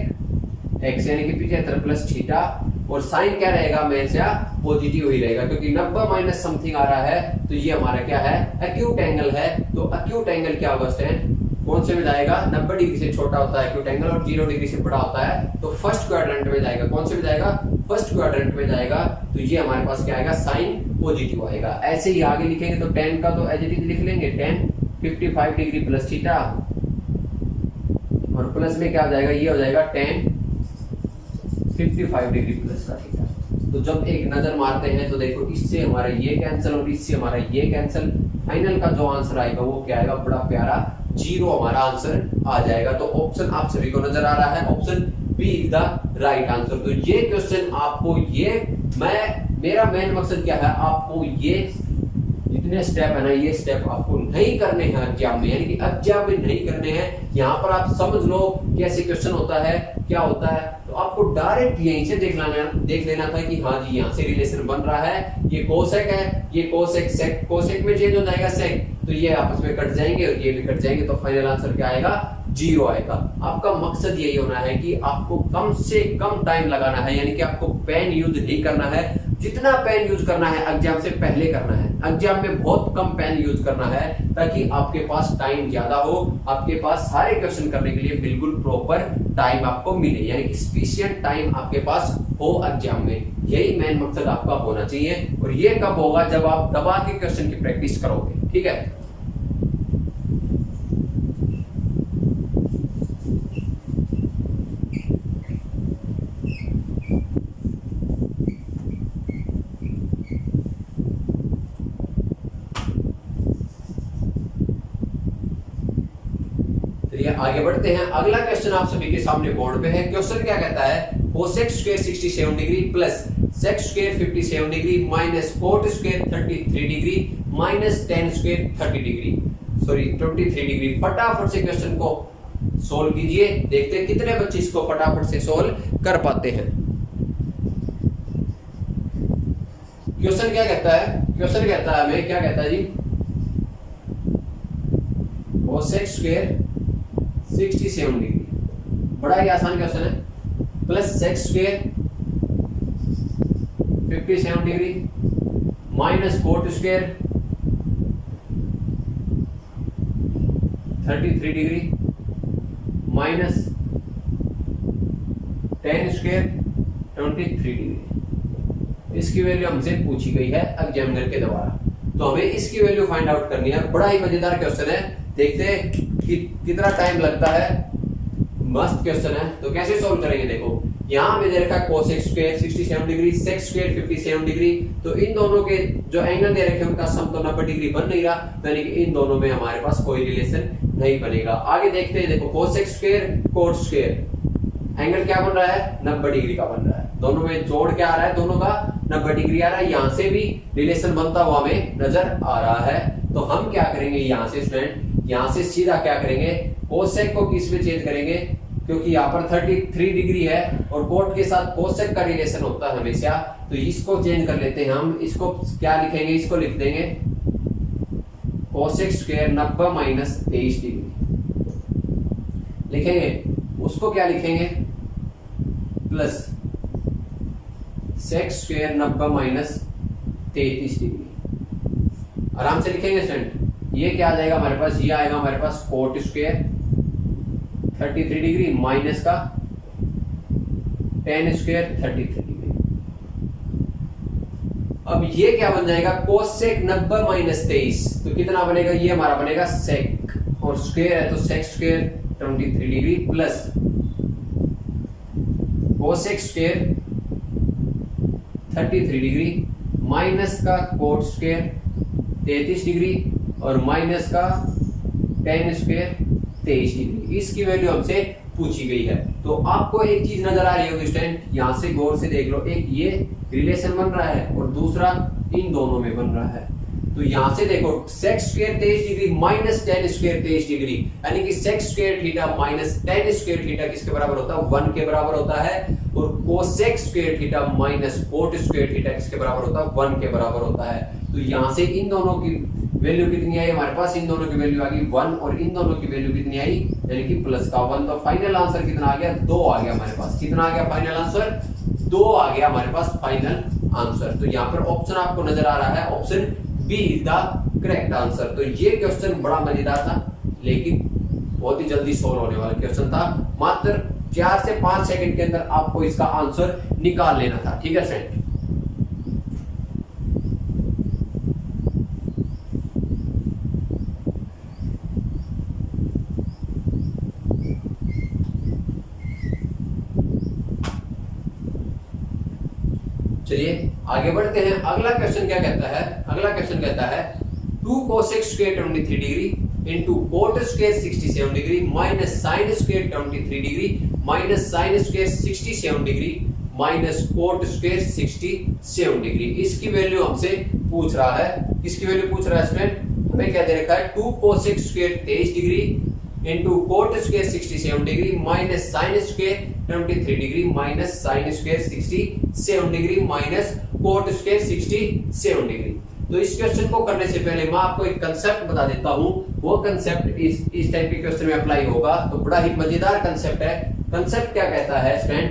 x यानी कि 75 प्लस थीटा, और साइन क्या रहेगा? हमेशा पॉजिटिव ही रहेगा, क्योंकि 90 माइनस समथिंग आ रहा है। तो ये हमारा क्या है? एक्यूट एंगल है। तो एक्यूट एंगल क्या होगा स्टूडेंट? कौन से में जाएगा? 90 डिग्री से छोटा होता है एक्यूट एंगल और 0 डिग्री से बड़ा होता है, तो फर्स्ट क्वाड्रेंट में जाएगा। कौन से में जाएगा? फर्स्ट क्वाड्रेंट में जाएगा। तो ये हमारे पास क्या आएगा? साइन पॉजिटिव आएगा। ऐसे ही आगे लिखेंगे तो tan का तो एज इट इज लिख लेंगे, tan 55 डिग्री प्लस थीटा, और प्लस में क्या हो जाएगा? ये हो जाएगा tan 55 डिग्री प्लस का थीटा। तो जब एक नजर मारते हैं तो देखो इससे हमारा ये कैंसिल और इससे हमारा ये कैंसिल, फाइनल का जो आंसर आएगा वो क्या आएगा, बड़ा प्यारा 0 हमारा आंसर आ जाएगा। तो ऑप्शन आप सभी को नजर आ रहा है, option B is the right answer. तो ये क्वेश्चन आपको, ये मेरा मेन मकसद क्या है, आपको ये जितने स्टेप है ना, ये स्टेप आपको नहीं करने हैं एग्जाम में, यानी कि एग्जाम में नहीं करने हैं। यहाँ पर आप समझ लो कैसे क्वेश्चन होता है, क्या होता है, तो आपको डायरेक्ट यहीं से देख लेना था कि हाँ जी यहाँ से रिलेशन बन रहा है, ये कोसेक है, ये कोसेक सेक, कोसेक में चेंज हो जाएगा सेक, तो ये आपस में कट जाएंगे और ये भी कट जाएंगे, तो फाइनल आंसर क्या आएगा, 0 आएगा। आपका मकसद यही होना है कि आपको कम से कम टाइम लगाना है, यानी कि आपको पेन यूज नहीं करना है। जितना पेन यूज करना है एग्जाम से पहले करना है, एग्जाम में बहुत कम पेन यूज करना है, ताकि आपके पास टाइम ज्यादा हो, आपके पास सारे क्वेश्चन करने के लिए बिल्कुल प्रॉपर टाइम आपको मिले, यानी कि सफिशिएंट टाइम आपके पास हो एग्जाम में। यही मेन मकसद आपका होना चाहिए। और ये कब होगा, जब आप दबा के क्वेश्चन की प्रैक्टिस करोगे, ठीक है। आगे बढ़ते हैं, अगला क्वेश्चन आप सभी के सामने बोर्ड पे है। क्वेश्चन क्या कहता है, cosec square 67 degree plus sec square 57 degree minus cot square 33 degree minus tan square 30 degree, sorry 23 degree. फटाफट से क्वेश्चन को सोल्व कीजिए, देखते हैं कितने बच्चे इसको फटाफट से सोल्व कर पाते हैं। क्वेश्चन क्या कहता है, क्वेश्चन कहता है हमें, क्या कहता है जी, कोसेक स्क्वायर 67 डिग्री, बड़ा ही आसान क्वेश्चन है, plus sec square 57 degree minus cot square 33 degree minus tan square 23 degree. इसकी वैल्यू हमसे पूछी गई है एग्जामिनर के द्वारा, तो हमें इसकी वैल्यू फाइंड आउट करनी है। बड़ा ही मजेदार क्वेश्चन है, देखते हैं कि कितना टाइम लगता है। मस्त क्वेश्चन है, तो कैसे सॉल्व करेंगे, देखो यहाँ में दे रखा है cosec square 67 degree, sec square 57 degree, तो इन दोनों के जो एंगल दे रखे हैं उनका सम तो 90 डिग्री बन नहीं रहा, यानी कि इन दोनों में हमारे पास कोई रिलेशन नहीं बनेगा। आगे देखते हैं, देखो cosec square coat square, angle क्या बन रहा है, 90 डिग्री का बन रहा है, दोनों में जोड़ क्या आ रहा है, दोनों का 90 डिग्री आ रहा है। यहाँ से भी रिलेशन बनता हुआ हमें नजर आ रहा है, तो हम क्या करेंगे, यहाँ से स्टूडेंट, यहाँ से सीधा क्या करेंगे, कोसेक को किस में चेंज करेंगे, क्योंकि यहाँ पर 33 डिग्री है और कोट के साथ कोसेक का रिलेशन होता है हमेशा, तो इसको चेंज कर लेते हैं हम। इसको क्या लिखेंगे, इसको लिख देंगे कोसेक स्क्वायर 90 माइनस 23 डिग्री लिखेंगे। उसको क्या लिखेंगे, plus sec square 90 minus 33 degree. आराम से लिखेंगे स्टूडेंट। ये क्या आ जाएगा हमारे पास, ये आएगा हमारे पास कोट स्क्वायर 33 डिग्री माइनस का टेन स्क्वायर 33 डिग्री। अब ये क्या बन जाएगा, कोसेक 90 माइनस 23, तो कितना बनेगा, ये हमारा बनेगा सेक, और स्क्वायर है तो sec square 23 degree plus cosec square 33 degree minus का कोट स्क्वायर 33 डिग्री और माइनस का टेन स्क्वायर 23 डिग्री। इसकी वैल्यू हमसे पूछी गई है। तो आपको एक चीज नजर आ रही होगी स्टूडेंट, यहां से गौर से देख लो, एक ये रिलेशन बन रहा है और दूसरा इन दोनों में बन रहा है। तो यहां से देखो sec square 23 degree minus tan square 23 degree, यानी कि sec square theta minus tan square theta किसके बराबर होता है, 1 के बराबर होता है। और cosec square theta minus cot square theta किसके बराबर होता है, 1 के बराबर होता है। तो यहां से इन दोनों की वैल्यू कितनी आई हमारे पास, इन दोनों की वैल्यू आ गई 1 और इन दोनों की वैल्यू कितनी आई, यानी कि प्लस का 1। तो फाइनल आंसर कितना आ गया, 2 आ गया हमारे पास। कितना आ गया फाइनल आंसर, 2 आ गया हमारे पास फाइनल आंसर। तो यहाँ पर ऑप्शन आपको नजर आ रहा है, option B is the correct answer. तो ये क्वेश्चन बड़ा मजेदार था, लेकिन बहुत ही जल्दी सोल्व होने वाला क्वेश्चन था। मात्र 4 से 5 सेकंड के अंदर आपको इसका आंसर निकाल लेना था, ठीक है फ्रेंड। चलिए आगे बढ़ते हैं। अगला क्वेश्चन क्या कहता है, अगला क्वेश्चन कहता है 2 cosec square 23 degree into cot square 67 degree minus sine square 23 degree minus sine square 67 degree minus cot square 67 degree. इसकी वैल्यू हमसे पूछ रहा है, किसकी वैल्यू पूछ रहा है स्टूडेंट, हमें क्या दे रखा है 2 cosec square 23 degree into cot square 67 degree minus sine square 23 degree minus sine square 67 degree minus cot square 67 degree. तो इस क्वेश्चन को करने से पहले मैं आपको एक कंसेप्ट बता देता हूं, वो कंसेप्ट इस टाइप के क्वेश्चन में अप्लाई होगा, तो बड़ा ही मजेदार कंसेप्ट है। कंसेप्ट क्या कहता है स्टूडेंट,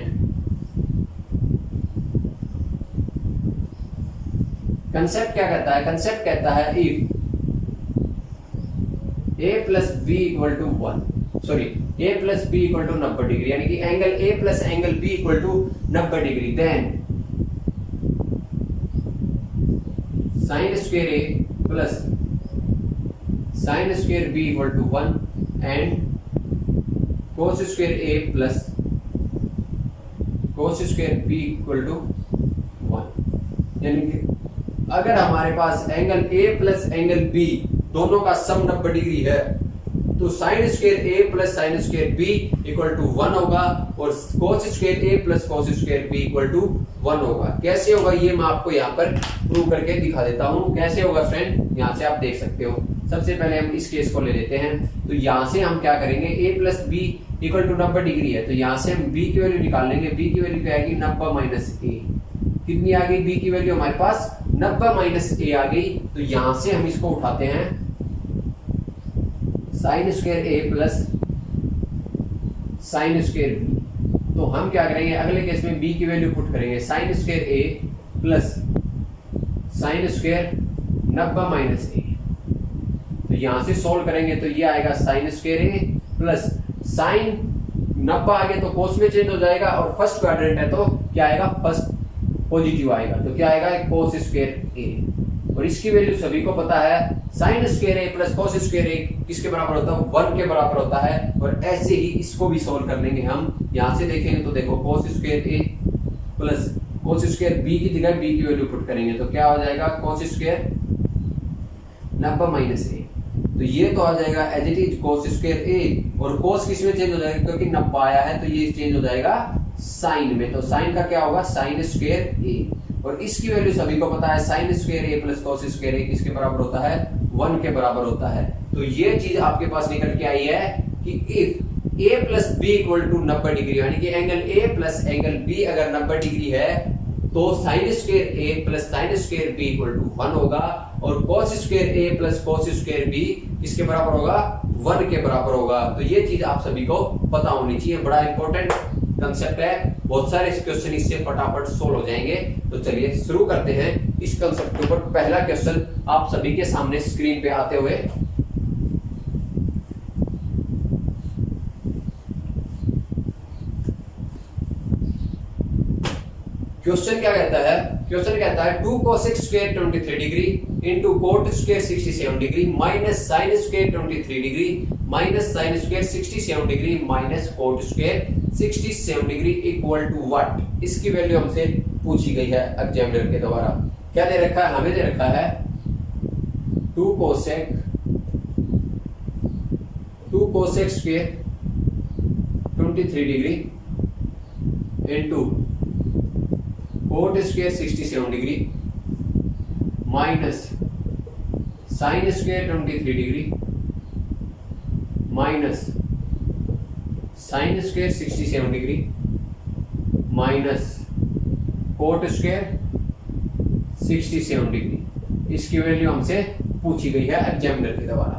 कंसेप्ट क्या कहता है, कंसेप्ट कहता है if a plus B equal to 1 sorry a plus B equal to 90 degree, यानी कि angle a plus angle b equal to 90 degree, then sine square a plus sine square b equal to 1 and cos square a plus cos square b equal to 1। यानी कि अगर हमारे पास angle a plus angle b दोनों का sum 90 degree है तो sine square a plus sine square b equal to 1 होगा और cos square a plus cos square b equal to 1 होगा। कैसे होगा ये मैं आपको यहाँ पर प्रूव करके दिखा देता हूँ। कैसे होगा फ्रेंड, यहाँ से आप देख सकते हो। सबसे पहले हम इस केस को ले लेते हैं, तो यहाँ से हम क्या करेंगे a plus B equal to 90 degree है, तो यहाँ से हम b की वैल्यू निकाल लेंगे। b की वैल्यू क्या आएगी 90 माइनस a, कितनी आ गई b की वैल्यू हमारे पास 90 माइनस a आ गई। तो यहाँ से हम इसको उठाते हैं sign square a plus sine square b, तो हम क्या करेंगे अगले केस में b की वैल्यू पुट करेंगे sign square a plus sine square 90 minus a, तो यहां से सोल्व करेंगे तो ये आएगा sign square a plus sign 90 आगे तो कोस में चेंज हो जाएगा और फर्स्ट क्वाड्रेंट है तो क्या आएगा फर्स्ट पॉजिटिव आएगा, तो क्या आएगा कोस स्क्वायर a। और इसकी वैल्यू सभी को पता है sign square a plus cos square a किसके बराबर होता है 1 के बराबर होता है। और ऐसे ही इसको भी सोल्व कर लेंगे हम। यहां से देखेंगे तो देखो कोस square a plus cos square b की जगह b की वैल्यू पुट करेंगे तो क्या हो जाएगा कोस स्क्वायर 90 माइनस a, तो ये तो आ जाएगा as it is cos square a और कोस किस में चेंज हो जाएगा क्योंकि 90 आया है तो ये चेंज हो जाएगा साइन में, तो साइन का क्या होगा साइन स्क्वायर a। और इसकी वैल्यू सभी को पता है sign square a plus cos square a किसके बराबर होता है 1 के बराबर होता है। तो ये चीज आपके पास निकल के आई है कि if a plus b equal to 90 degree, यानी कि angle a plus angle b अगर 90 डिग्री है तो sine square a plus sine square b equal to 1 होगा और cos square a plus cos square b किसके बराबर होगा 1 के बराबर होगा। तो ये चीज आप सभी को पता होनी चाहिए, बड़ा इंपॉर्टेंट कंसेप्ट है, बहुत सारे क्वेश्चन इससे फटाफट सोल्व हो जाएंगे। तो चलिए शुरू करते हैं इस कंसेप्ट के ऊपर। पहला क्वेश्चन आप सभी के सामने स्क्रीन पे आते हुए, क्वेश्चन क्या कहता है, क्वेश्चन कहता है 2 cosec square 23 degree into cot square 67 degree minus sine square 23 degree minus sine square 67 degree minus cot square 67 degree equal to what. इसकी वैल्यू हमसे पूछी गई है एग्जामिनर के द्वारा। क्या दे रखा है, हमें दे रखा है 2 cosec square 23 degree into cot square 67 degree minus sine square 23 degree minus sine square 67 degree minus cot square 67 degree. इसकी वैल्यू हमसे पूछी गई है एग्जामिनर के द्वारा।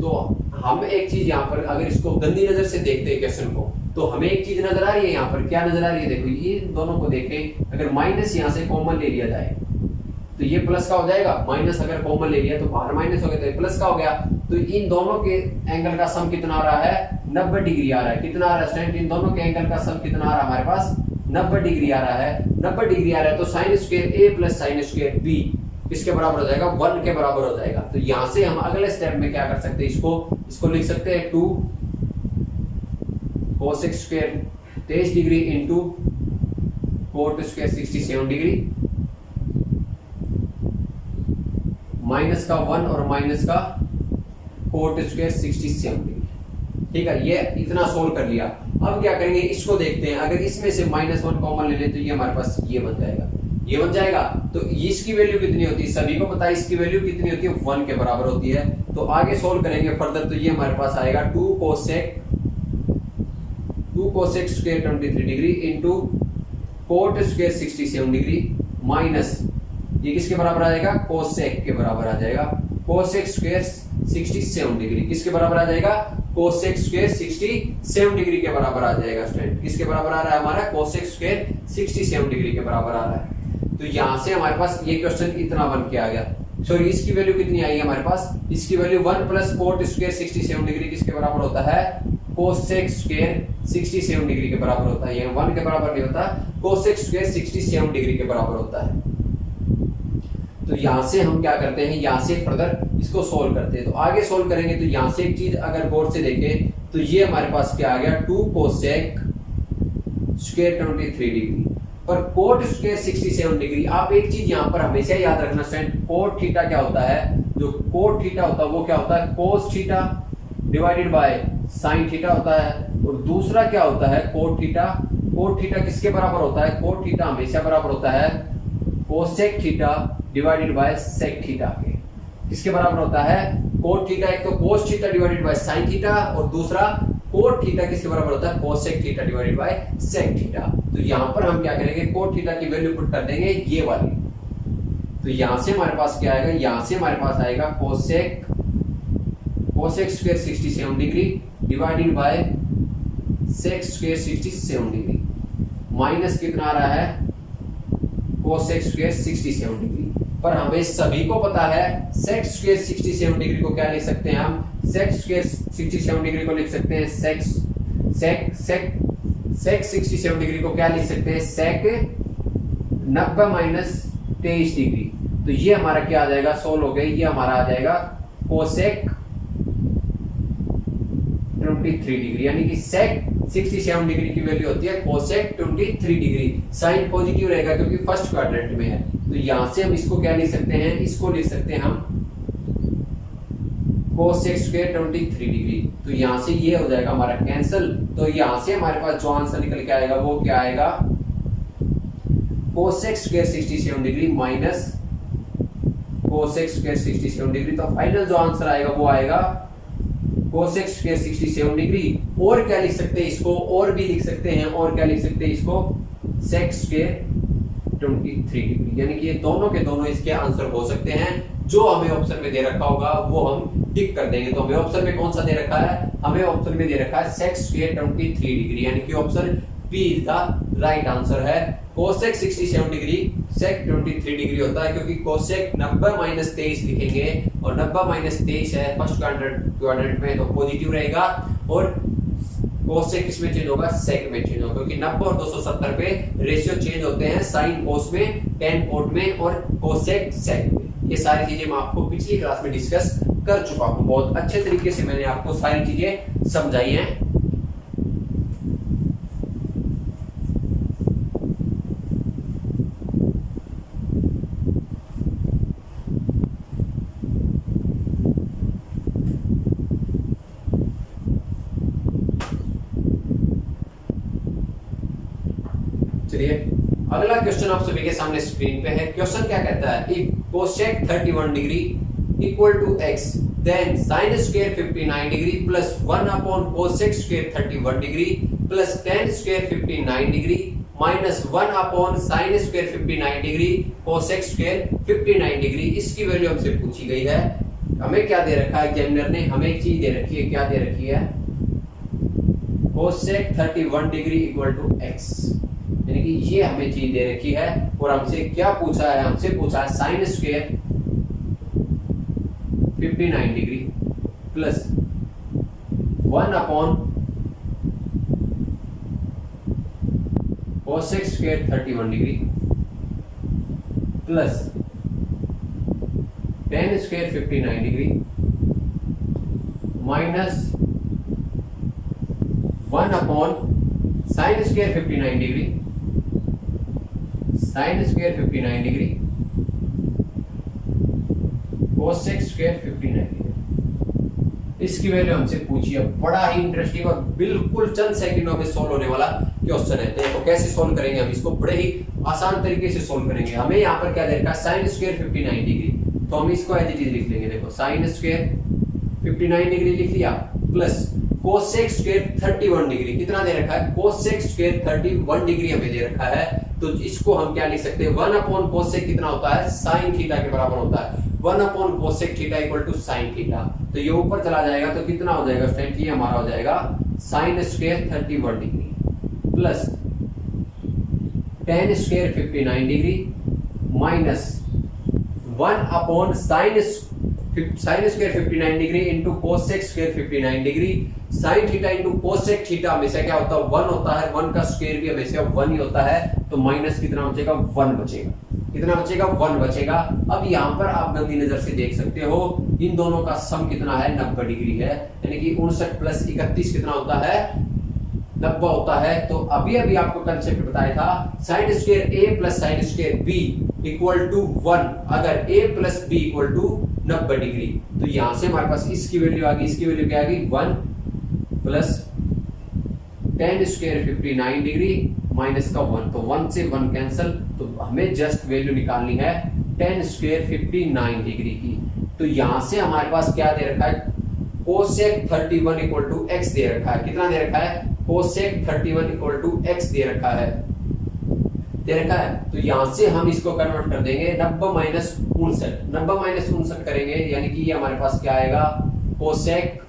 तो हम एक चीज यहाँ पर अगर इसको गंदी नजर से देखते हैं क्वेश्चन को, तो हमें एक चीज नजर आ रही है, यहाँ पर क्या नजर आ रही है, देखो ये दोनों को देखें, अगर माइनस यहाँ से कॉमन ले लिया जाए तो ये प्लस का हो जाएगा, माइनस अगर कॉमन ले लिया तो बाहर माइनस हो गया तो ये प्लस का हो गया। तो इन दोनों के एंगल का सम कितना आ रहा है 90 डिग्री आ रहा है। कितना आ रहा है स्टूडेंट, इन दोनों के एंगल का सम कितना आ रहा है हमारे पास 90 डिग्री आ रहा है। 90 डिग्री आ रहा है तो sine square a plus sine square b किसके बराबर हो जाएगा 1 के बराबर हो जाएगा। तो यहां से हम अगले स्टेप में क्या कर सकते हैं, इसको लिख सकते हैं 2 cosec square 23 degree into cot square 67 degree, minus का 1 और माइनस का कोट स्क्वायर 67 डिग्री। ठीक है, ये इतना सोल्व कर लिया। अब क्या करेंगे, इसको देखते हैं। अगर इसमें से -1 कॉमन ले लें तो ये हमारे पास ये बन जाएगा, ये बन जाएगा। तो इसकी वैल्यू कितनी होती है, सभी को पता है इसकी वैल्यू कितनी होती है, 1 के बराबर होती है। तो आगे सोल्व करेंगे फर्दर, तो ये हमारे पास आएगा 2 cosec square 23 degree into cot square 67 degree minus ये किसके बराबर आ जाएगा, कोसेक के बराबर आ जाएगा, कोसेक स्क्वायर 67 डिग्री किसके बराबर आ जाएगा, कोसेक स्क्वायर 67 डिग्री के बराबर आ जाएगा। स्टूडेंट किसके बराबर आ रहा है हमारा, कोसेक स्क्वायर 67 डिग्री के बराबर आ रहा है। तो यहां से हमारे पास ये क्वेश्चन इतना बन के आ गया। सॉरी, इसकी वैल्यू कितनी आई है हमारे पास, इसकी value 1 plus cot square 67 degree किसके बराबर होता है, कोसेक स्क्वायर 67 डिग्री के बराबर होता है। ये 1 के बराबर नहीं होता, कोसेक स्क्वायर 67 डिग्री के बराबर होता है। तो यहां से हम क्या करते हैं, यहां से फर्दर इसको सोल्व करते हैं। तो आगे सोल्व करेंगे तो यहां से एक चीज अगर गौर से देखें तो ये हमारे पास क्या आ गया, 2 कोसेक स्क्वायर 23 डिग्री पर कोट स्क्वायर 67 डिग्री। आप एक चीज यहां पर हमेशा याद रखना स्टूडेंट, कोट थीटा क्या होता है, जो कोट थीटा होता है वो क्या होता है, कोस theta divided by sine theta होता है। और दूसरा क्या होता है, कोट थीटा। कोट थीटा किसके बराबर होता है, कोट थीटा हमेशा बराबर होता है cosec theta divided by sec theta के। किसके बराबर होता है, कोट थीटा, एक तो cos theta divided by sine theta और दूसरा कोट थीटा किसके बराबर होता है, cosec theta divided by sec theta. तो यहां पर हम क्या करेंगे, कोट थीटा की वैल्यू पुट कर देंगे ये वाली। तो यहां से हमारे पास क्या आएगा, यहां से हमारे पास आएगा cosec square 67 degree divided by sec square 67 degree minus कितना आ रहा है, कोसेक स्क्वायर 67 डिग्री। पर हमें सभी को पता है सेक स्क्वायर 67 डिग्री को क्या लिख सकते हैं हम, सेक स्क्वायर 67 डिग्री को लिख सकते हैं सेक 67 डिग्री को क्या लिख सकते हैं, सेक 90 माइनस 23 डिग्री। तो ये हमारा क्या आ जाएगा, सोल्व हो गया, ये हमारा आ जाएगा कोसेक 23 डिग्री, यानी कि सेक 67 डिग्री की वैल्यू होती है कोसेक 23 डिग्री। साइन पॉजिटिव रहेगा क्योंकि फर्स्ट क्वाड्रेंट में है। तो यहां से हम इसको क्या लिख सकते हैं, इसको लिख सकते हैं हम कोसेक स्क्वायर 23 डिग्री। तो यहां से ये हो जाएगा हमारा कैंसिल। तो यहां से हमारे पास जो आंसर निकल के आएगा वो क्या आएगा, cosec square 67 degree minus cosec square 67 degree. तो फाइनल जो आंसर आएगा वो आएगा कोसेक स्क्वायर 67 डिग्री। और क्या लिख सकते हैं इसको, और भी लिख सकते हैं, और क्या लिख सकते हैं इसको, सेक स्क्वायर 23 डिग्री। यानी कि ये दोनों के दोनों इसके आंसर हो सकते हैं। जो हमें ऑप्शन में दे रखा होगा वो हम टिक कर देंगे। तो हमें ऑप्शन में कौन सा दे रखा है, हमें ऑप्शन में दे रखा है सेक स्क्वायर 23 डिग्री, यानी कि option B is the right answer है। कोसेक 67 डिग्री सेक 23 डिग्री होता है क्योंकि कोसेक 90 माइनस 23 लिखेंगे और 90 माइनस 23 है फर्स्ट क्वाड्रेंट में, तो पॉजिटिव रहेगा। और कोसेक किसमें चेंज होगा, सेक में चेंज होगा, क्योंकि 90 और 270 पे रेशियो चेंज होते हैं, साइन कोस में, टेन कोट में और कोसेक सेक में। ये सारी चीजें मैं आपको पिछली क्लास में डिस्कस कर चुका हूं, बहुत अच्छे तरीके से मैंने आपको सारी चीजें समझाई हैं। चलिए अगला क्वेश्चन आप सभी के सामने स्क्रीन पे है। क्वेश्चन क्या कहता है, if cosec 31 degree equal to x then sin square 59 degree plus 1 upon cosec square 31 degree plus tan square 59 degree minus 1 upon sin square 59 degree cosec square 59 degree. इसकी वैल्यू हमसे पूछी गई है। हमें क्या दे रखा है, एग्जामिनर ने हमें एक चीज दे रखी है, क्या दे रखी है, cosec 31 degree equal to x, यानी कि ये हमें चीज दे रखी है। और हमसे क्या पूछा है, हमसे पूछा है sine square 59 degree plus 1 upon cosec square 31 degree plus tan square 59 degree minus 1 upon sine square 59 degree sine square 59 degree, cosec square 59 degree. इसकी वैल्यू हमसे पूछी है। बड़ा ही इंटरेस्टिंग और बिल्कुल चंद सेकंडों में सोल्व होने वाला क्वेश्चन है। देखो कैसे सोल्व करेंगे हम इसको, बड़े ही आसान तरीके से सोल्व करेंगे। हमें यहाँ पर क्या दे रखा है, साइन स्क्वायर 59 डिग्री, तो हम इसको एज इट इज लिख लेंगे। देखो साइन स्क्वायर 59 डिग्री लिख लिया, प्लस कोसेक स्क्वायर 31 डिग्री। कितना दे रखा है, कोसेक स्क्वायर 31 डिग्री हमें दे रखा है। तो इसको हम क्या लिख सकते हैं, 1 अपॉन कोसेक कितना होता है, साइन थीटा के बराबर होता है। 1 upon cosec theta equal to sine theta. तो ये ऊपर चला जाएगा तो कितना हो जाएगा स्टूडेंट, ये हमारा हो जाएगा sine square 31 degree plus ten square 59 degree minus 1 upon sine square 59 degree into cosec square 59 degree. Sine theta into cosec theta हमेशा क्या होता है, 1 होता है। 1 का स्क्वायर भी हमेशा 1 ही होता है। तो माइनस कितना बचेगा, 1 बचेगा। कितना बचेगा, 1 बचेगा। अब यहाँ पर आप गंदी नजर से देख सकते हो, इन दोनों का सम कितना है, 90 डिग्री है। यानी कि 59 प्लस 31 कितना होता है, 90 होता है। तो अभी अभी आपको कंसेप्ट बताया था, sine square A plus sine square B equal to 1, अगर a plus B equal to 90 degree. तो यहां से हमारे पास इसकी वैल्यू आ गई, इसकी वैल्यू क्या आ गई, 1 plus ten square 59 degree minus का 1, तो 1 से 1 कैंसिल। तो हमें जस्ट वैल्यू निकालनी है टेन स्क्वायर 59 डिग्री की। तो यहां से हमारे पास क्या दे रखा है, कोसेक 31 इक्वल टू एक्स दे रखा है। कितना दे रखा है, कोसेक 31 इक्वल टू एक्स दे रखा है, दे रखा है। तो यहां से हम इसको कन्वर्ट कर देंगे 90 माइनस 59, 90 माइनस 59 करेंगे, यानी कि ये हमारे पास क्या आएगा, कोसेक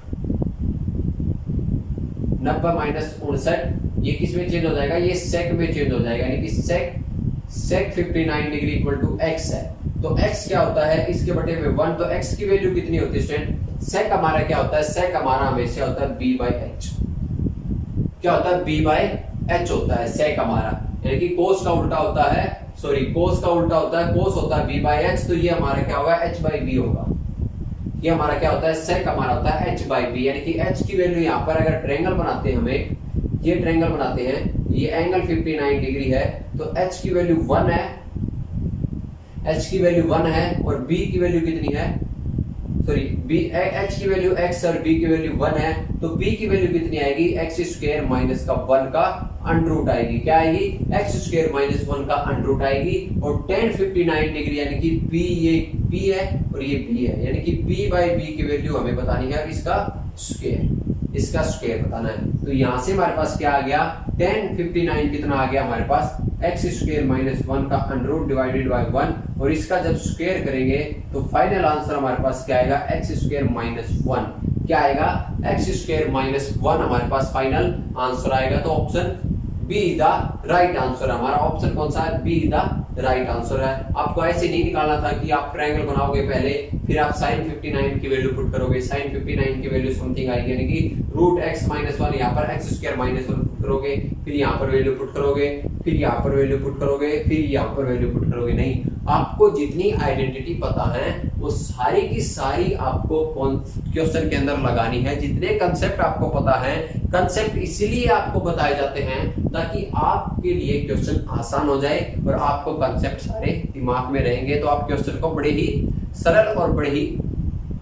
90 माइनस 59, ये किस में चेंज हो जाएगा, ये सेक में चेंज हो जाएगा, यानी कि सेक 59 डिग्री इक्वल टू एक्स है। तो एक्स क्या होता है, इसके बटे में 1, तो एक्स की वैल्यू कितनी होती है स्टूडेंट, सेक हमारा क्या होता है, सेक हमारा हमेशा होता है b बाई एच। क्या होता है, b बाई एच होता है सेक हमारा, यानी कि कोस का उल्टा होता है, सॉरी कोस का उल्टा होता है, कोस होता है b बाई एच। तो ये हमारा क्या होगा, h बाई बी होगा। ये हमारा क्या होता है, सेक हमारा होता है h बाई बी, यानी कि h की वैल्यू यहाँ पर अगर ट्रायंगल बनाते हैं, हमें ये ट्रायंगल बनाते हैं, ये एंगल 59 डिग्री है, तो h की वैल्यू 1 है, h की वैल्यू 1 है, और b की वैल्यू कितनी है, सॉरी h की वैल्यू x और b की वैल्यू 1 है। तो b की वैल्यू कितनी आएगी, एक्स स्क्वायर माइनस का 1 का अंडर रूट आएगी। क्या आएगी, एक्स स्क्वायर माइनस 1 का अंडर रूट आएगी। और tan 59 डिग्री यानी कि b, ये b है और ये b है, यानी कि b बाई बी की वैल्यू हमें बतानी है, इसका स्क्वायर बताना है। तो यहां से हमारे पास क्या आ गया, tan 59 कितना आ गया हमारे पास, एक्स स्क्वायर माइनस 1 का अंडर रूट डिवाइडेड बाई 1, और इसका जब स्क्वायर करेंगे तो फाइनल आंसर हमारे पास क्या आएगा, एक्स स्क्वायर माइनस 1। क्या आएगा, एक्स स्क्वायर माइनस 1 हमारे पास फाइनल आंसर आएगा। तो option be the right answer है हमारा। ऑप्शन कौन सा है, बी द राइट आंसर है। आपको ऐसे नहीं निकालना था कि आप ट्रायंगल बनाओगे पहले, फिर आप sin 59 की वैल्यू पुट करोगे, sin 59 की वैल्यू समथिंग आएगी, यानी कि रूट एक्स माइनस 1, यहाँ पर एक्स स्क्वायर माइनस 1 पुट करोगे, फिर यहाँ पर वैल्यू पुट करोगे, फिर यहाँ पर वैल्यू पुट करोगे, फिर यहाँ पर वैल्यू पुट करोगे। नहीं, आपको जितनी आइडेंटिटी पता है वो सारी की सारी आपको क्वेश्चन के अंदर लगानी है। जितने कंसेप्ट आपको पता है, कंसेप्ट इसलिए आपको बताए जाते हैं ताकि आपके लिए क्वेश्चन आसान हो जाए और आपको कंसेप्ट सारे दिमाग में रहेंगे, तो आप क्वेश्चन को बड़े ही सरल और बड़े ही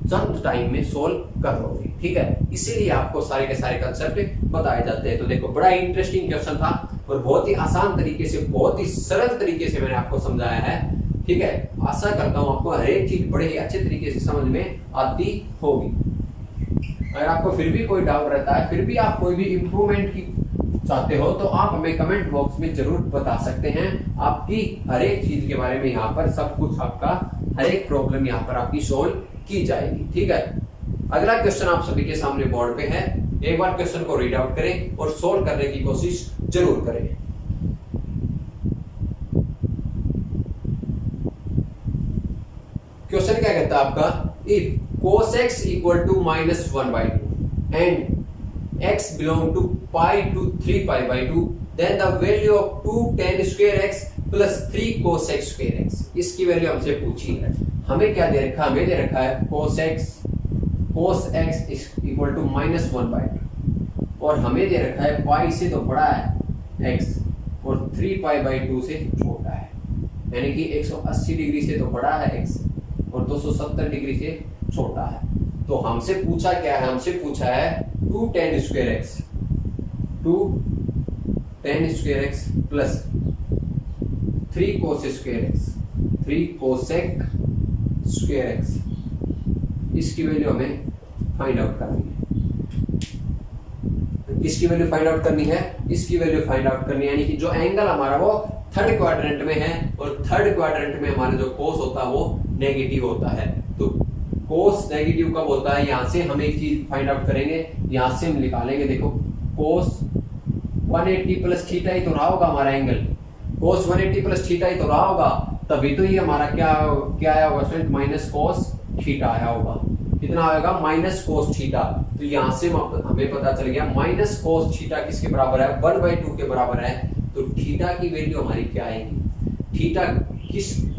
चंद टाइम में सोल्व कर लोगे। ठीक है, इसीलिए आपको सारे के सारे कंसेप्ट बताए जाते हैं। तो देखो, बड़ा ही इंटरेस्टिंग क्वेश्चन था और बहुत ही आसान तरीके से, बहुत ही सरल तरीके से मैंने आपको समझाया है। ठीक है, आशा करता हूं आपको हर एक चीज बड़े ही अच्छे तरीके से समझ में आती होगी। अगर आपको फिर भी कोई डाउट रहता है, फिर भी आप कोई भी इंप्रूवमेंट की चाहते हो, तो आप हमें कमेंट बॉक्स में जरूर बता सकते हैं। आपकी हर एक चीज के बारे में यहाँ पर सब कुछ, आपका हर एक प्रॉब्लम यहाँ पर आपकी सोल्व की जाएगी। ठीक है, अगला क्वेश्चन आप सभी के सामने बोर्ड पे है। एक बार क्वेश्चन को रीड आउट करें और सोल्व करने की कोशिश जरूर करें। क्वेश्चन क्या कहता है आपका, if cos x equal to -1/2 and x belong to pi to 3 पाई by 2, then the value of 2 tan square x plus 3 cos x square x। इसकी वैल्यू हमसे पूछी है। हमें क्या दे रखा है, हमें दे रखा है cos x इक्वल टू -1/2, और हमें दे रखा है पाई से तो बड़ा है x और 3 पाई बाई 2 से छोटा है। यानी कि 180 डिग्री से तो बड़ा है x और 270 डिग्री से छोटा है। तो हमसे पूछा क्या है, हमसे पूछा है 2 tan square x plus 3 cos square x, इसकी वैल्यू हमें फाइंड आउट करनी है। इसकी वैल्यू फाइंड आउट करनी है, इसकी वैल्यू फाइंड आउट करनी है, यानी कि जो एंगल हमारा वो थर्ड क्वाड्रेंट में है और थर्ड क्वाड्रेंट में हमारा जो कोस होता है वो नेगेटिव होता है। तो कोस नेगेटिव कब होता है, यहां से हम एक चीज फाइंड आउट करेंगे, यहां से हम निकालेंगे। देखो कोस 180 प्लस थीटा ही तो रहा होगा हमारा एंगल, कोस 180 प्लस थीटा ही तो रहा होगा, तभी तो ये हमारा क्या आया होगा स्टूडेंट, माइनस कोस थीटा आया होगा। कितना आएगा, माइनस कोस थीटा। तो यहां से हमें पता चल गया माइनस कोस थीटा किसके बराबर है, 1/2 के बराबर है। तो थीटा की वैल्यू हमारी क्या आएगी, थीटा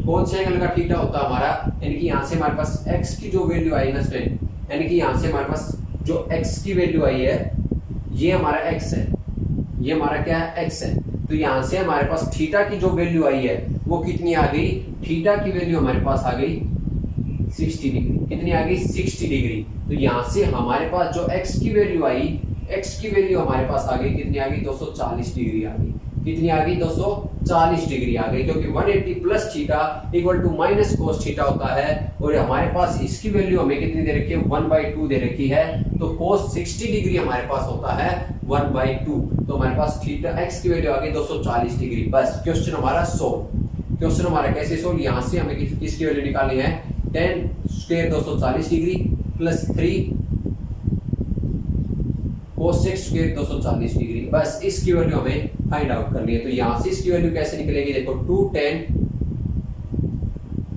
कौन से एंगल का थीटा होता है हमारा, यानी कि यहां से हमारे पास x की जो वैल्यू आई ना स्टूडेंट, यानी कि यहां से हमारे पास जो x की वैल्यू आई है ये हमारा x है, ये हमारा क्या है, x है। तो यहां से हमारे पास थीटा की जो वैल्यू आई है वो कितनी आ गई, थीटा की वैल्यू हमारे पास आ गई 60 डिग्री। कितनी आ गई, 60 डिग्री। तो यहां से हमारे पास जो x की वैल्यू आई, x की वैल्यू हमारे पास आ गई, कितनी आ गई, 240 डिग्री आ गई। कितनी आ गई, 240 डिग्री आ गई, क्योंकि 180 plus theta equal to minus cos theta होता है। और हमारे पास इसकी वैल्यू हमें कितनी दे रखी है, 1/2 दे रखी है। तो कोस 60 डिग्री हमारे पास होता है 1/2। तो हमारे पास थीटा x की वैल्यू आ गई 240 डिग्री। बस क्वेश्चन हमारा सोल्व। क्वेश्चन हमारा कैसे सोल्व, यहां से हमें किसकी वैल्यू निकालनी है, tan square 240 degree plus 3 cosec square 240 degree. बस इसकी वैल्यू हमें फाइंड आउट करनी है। तो यहां से इसकी वैल्यू कैसे निकलेगी, देखो 2 tan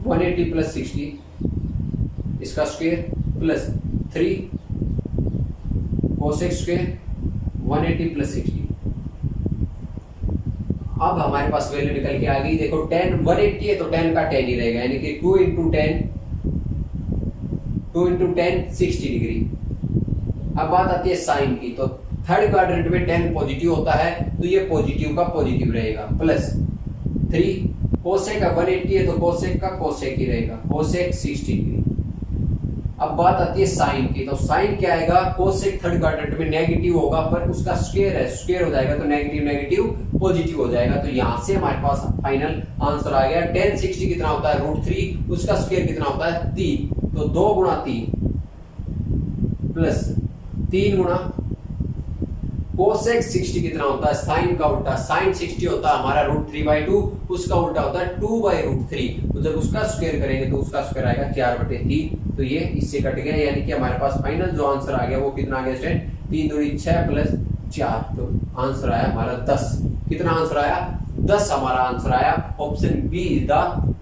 180 प्लस 60 इसका square plus 3 cosec square 180 plus 60। अब हमारे पास वैल्यू निकल के आ गई, देखो tan 180 है तो tan का tan ही रहेगा, यानी कि 2 into tan 60 डिग्री। अब बात आती है साइन की, तो थर्ड क्वाड्रेंट में tan पॉजिटिव होता है तो ये पॉजिटिव का पॉजिटिव रहेगा, प्लस 3 कोसेक का 180 है तो कोसेक का कोसेक ही रहेगा, कोसेक 60 डिग्री। अब बात आती है साइन की, तो साइन क्या आएगा, कोसेक थर्ड क्वाड्रेंट में नेगेटिव होगा पर उसका स्क्वायर है, स्क्वायर हो जाएगा तो नेगेटिव नेगेटिव पॉजिटिव हो जाएगा। तो यहां से हमारे पास फाइनल आंसर आ गया। tan 60 कितना होता है, √3, उसका स्क्वायर कितना होता है 3, तो 2 गुणा 3 प्लस 3 गुणा कोसेक 60 कितना होता है, साइन का उल्टा, साइन 60 होता है हमारा √3/2, उसका उल्टा होता है 2/√3। तो जब उसका स्क्वायर करेंगे तो उसका स्क्वायर आएगा 4/3। तो ये इससे कट गया, यानी कि हमारे पास फाइनल जो आंसर आ गया वो कितना आ गया स्टूडेंट, 3 दूनी 6 प्लस 4, तो आंसर आया हमारा 10। कितना आंसर आया, 10 हमारा आंसर आया। Option B is the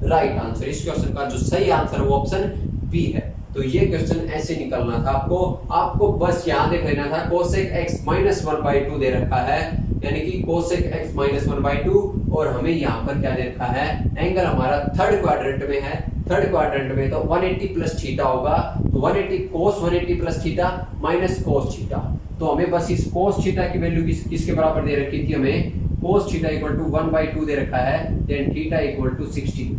right answer. इस क्वेश्चन का जो सही आंसर है वो ऑप्शन बी है। तो ये क्वेश्चन ऐसे निकलना था आपको बस यहां देख लेना था cosec x माइनस 1/2 दे रखा है, यानी कि cosec x माइनस 1/2, और हमें यहाँ पर क्या दे रखा है, एंगल हमारा थर्ड क्वाड्रेंट में है, थर्ड क्वाड्रेंट में तो 180 प्लस थीटा होगा, तो 180 cos 180 plus theta minus cos theta. तो हमें बस इस cos थीटा की वैल्यू किसके बराबर दे रखी थी, हमें cos थीटा इक्वल टू 1/2 दे रखा है, then theta equal to 60।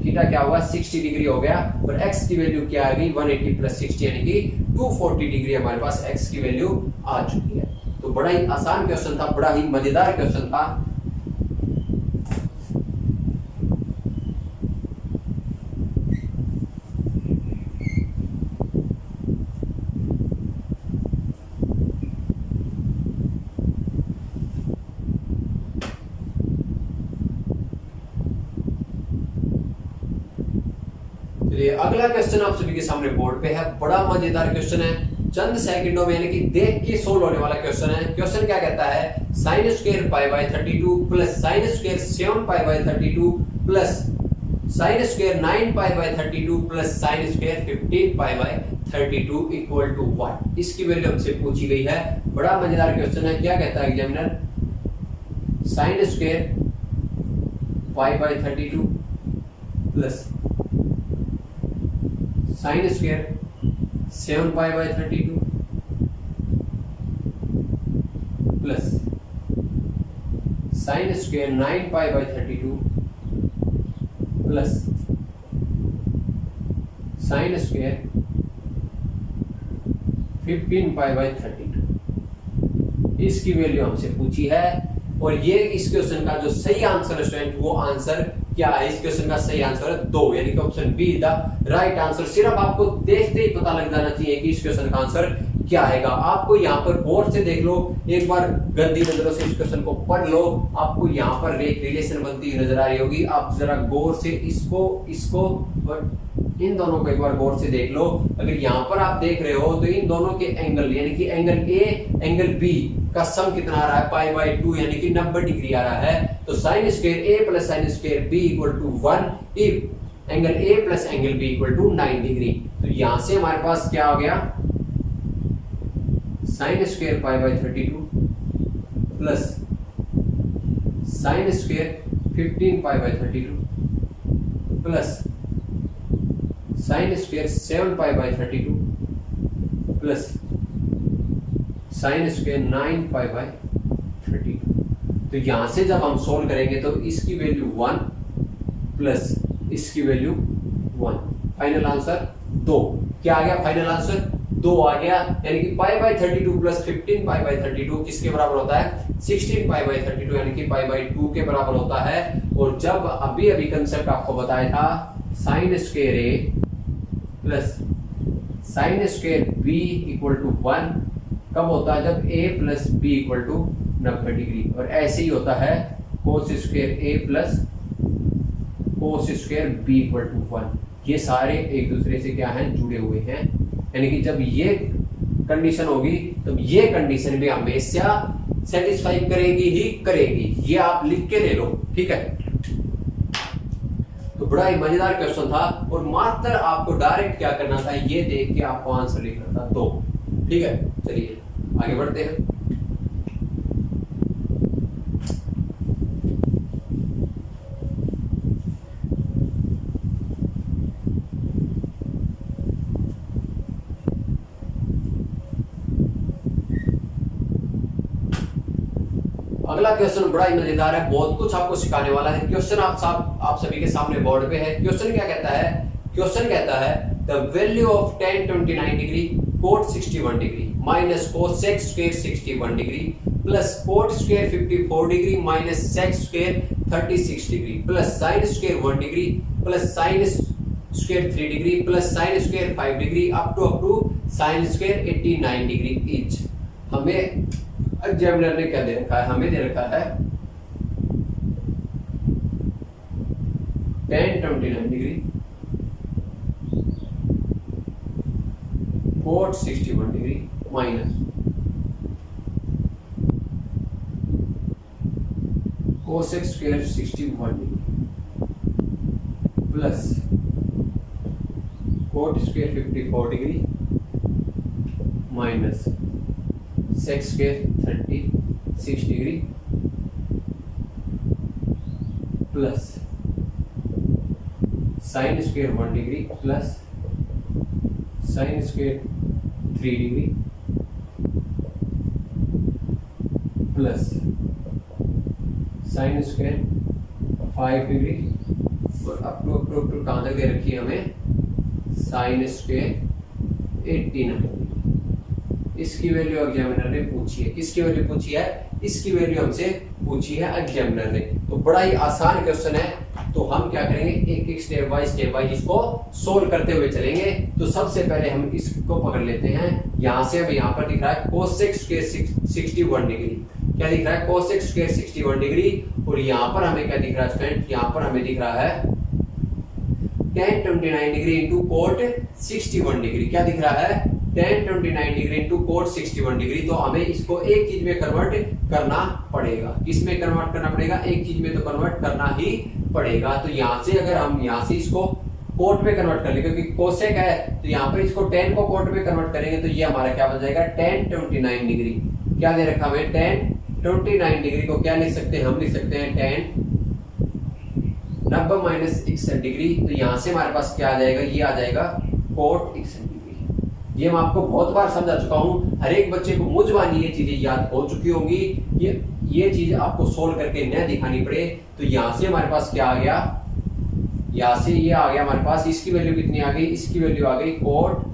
Theta क्या होगा, 60 डिग्री हो गया, और x की वैल्यू क्या आ गई, 180 प्लस 60 यानी कि 240 डिग्री हमारे पास x की वैल्यू आ चुकी है। तो बड़ा ही आसान क्वेश्चन था, बड़ा ही मजेदार क्वेश्चन था। अगला क्वेश्चन आप सभी के सामने बोर्ड पे है, बड़ा मजेदार क्वेश्चन है, चंद सेकंडों में यानी कि देख के सोल्व होने वाला क्वेश्चन है। क्वेश्चन क्या कहता है, sin square π/32 plus sin square 7π/32 plus sin square 9π/32 plus sin square 15π/32 equal to what. इसकी वैल्यू हमसे पूछी गई है, बड़ा मजेदार क्वेश्चन है। क्या कहता है examiner, sin square π/32 plus sin square 7π/32 plus sin square 9π/32 plus sine square 15π/32। इसकी वैल्यू हमसे पूछी है और ये इस क्वेश्चन का जो सही आंसर है स्टूडेंट, वो आंसर क्या है? इस क्वेश्चन का सही आंसर है 2, यानी कि option be the right answer. सिर्फ आपको देखते ही पता लग जाना चाहिए कि इस क्वेश्चन का आंसर क्या आएगा। आपको यहाँ पर गौर से देख लो, एक बार गंदी नजरों से इस क्वेश्चन को पढ़ लो, आपको यहाँ पर एक रिलेशन बनती हुई नजर आ रही होगी। आप जरा गौर से इसको और इन दोनों को एक बार गौर से देख लो। अगर यहाँ पर आप देख रहे हो तो इन दोनों के एंगल, यानी कि एंगल ए एंगल बी का सम कितना आ रहा है? π/2, यानी कि 90 डिग्री आ रहा है। तो sine square A plus sine square B equal to 1 if angle A plus angle B equal to 9 degree. तो यहां से हमारे पास क्या हो गया? Sine square π/32 plus sine square 15π/32 plus sine square 7π/32 plus sine square 9π/32। तो यहां से जब हम सोल्व करेंगे तो इसकी वैल्यू 1 प्लस इसकी वैल्यू 1, फाइनल आंसर 2। क्या आ गया? फाइनल आंसर 2 आ गया, यानी कि π/32 प्लस 15π/32 किसके बराबर होता है? 16π/32, यानी कि π/2 के बराबर होता है। और जब अभी कंसेप्ट आपको बताया था, sine square A plus sine square B equal to 1 कब होता है? जब a plus B equal to 90 degree. और ऐसे ही होता है cos square A plus cos square B equal to 1। ये सारे एक दूसरे से क्या हैं? जुड़े हुए हैं। यानी कि जब ये कंडीशन होगी तो ये कंडीशन भी हमेशा सेटिस्फाई करेगी ही करेगी। ये आप लिख के ले लो, ठीक है। तो बड़ा ही मजेदार क्वेश्चन था और मात्र आपको डायरेक्ट क्या करना था? ये देख के आपको आंसर लिखना था 2, ठीक है। चलिए आगे बढ़ते हैं। अगला क्वेश्चन बड़ा ही मजेदार है, बहुत कुछ आपको सिखाने वाला है। क्वेश्चन आप सभी के सामने बोर्ड पे है। क्वेश्चन क्या कहता है? क्वेश्चन कहता है the value of tan 29 degree cot 61 degree minus cosec square 61 degree plus cot square 54 degree minus sec square 36 degree plus sin square 1 degree plus sin square 3 degree plus sin square 5 degree up to sin square 89 degree each. हमें examiner ने क्या दे रखा है? हमें दे रखा है tan 29 degree cot 61 degree minus cosec square 61 degree plus cot square 54 degree minus sec square 36 degree plus sin square 1 degree plus sin square 3 degree plus sin square 5 degree और अप टू कहां तक दे रखी है हमें? sin square 89। इसकी value examiner ने पूछी है। किसकी वैल्यू पूछी है? इसकी वैल्यू हमसे पूछी है एग्जामिनर ने। तो बड़ा ही आसान क्वेश्चन है। तो हम क्या करेंगे? एक स्टेप बाय इसको सोल्व करते हुए चलेंगे। तो सबसे पहले हम इसको पकड़ लेते हैं। यहां से अब यहाँ पर दिख रहा है cosec स्क्वायर 61 डिग्री। क्या दिख रहा है? cosec square 61 degree. और यहाँ पर हमें क्या दिख रहा है स्टूडेंट? यहाँ पर हमें दिख रहा है tan 29 degree into cot 61 degree. क्या दिख रहा है? tan 29 degree into cot 61 degree. तो हमें इसको एक चीज में कन्वर्ट करना पड़ेगा। किसमें कन्वर्ट करना पड़ेगा? एक चीज में तो कन्वर्ट करना ही पड़ेगा। तो यहाँ से अगर हम यहाँ से इसको कोट में कन्वर्ट कर ले, क्योंकि कोसेक है तो यहाँ पर इसको tan को कोट में कन्वर्ट करेंगे तो ये हमारा क्या बन जाएगा? tan 29 degree. क्या दे रखा हमें? tan 29 डिग्री को क्या लिख सकते हैं? हम लिख सकते हैं tan 90 माइनस 61 डिग्री। तो यहाँ से हमारे पास क्या आ जाएगा? ये आ जाएगा cot 61 डिग्री। ये मैं आपको बहुत बार समझा चुका हूँ। हर एक बच्चे को मुझबानी ये चीजें याद हो चुकी होंगी। ये चीज आपको सोल्व करके न दिखानी पड़े। तो यहाँ से हमारे पास क्या आ गया? यहाँ से ये आ गया हमारे पास, इसकी वैल्यू कितनी आ गई, इसकी वैल्यू आ गई कोट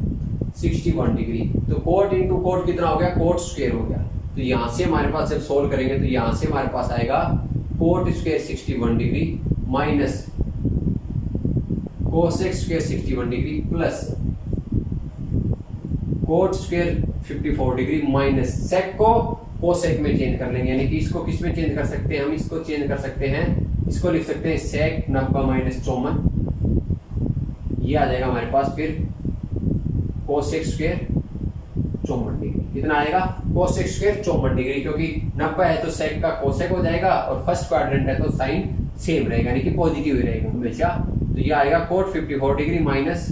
61 डिग्री। तो कोट इंटू कोट कितना हो गया, कोट स्क्वायर हो गया। तो यहाँ से हमारे पास जब सोल्व करेंगे तो यहाँ से हमारे पास आएगा cot square 61 degree minus cosec square 61 degree plus cot square 54 degree minus sec को कोसेक में चेंज कर लेंगे, यानी कि इसको किस में चेंज कर सकते हैं, हम इसको चेंज कर सकते हैं, इसको लिख सकते हैं सेक 90 माइनस 54, ये आ जाएगा हमारे पास फिर कोसेक स्क्वायर 54 डिग्री। कितना आएगा, कोसेक स्क्वायर 54 डिग्री, क्योंकि 90 है तो सेक का कोसेक हो जाएगा और फर्स्ट क्वाड्रेंट है तो साइन सेम रहेगा, यानी कि पॉजिटिव ही रहेगा हमेशा। तो ये आएगा cot 54 degree minus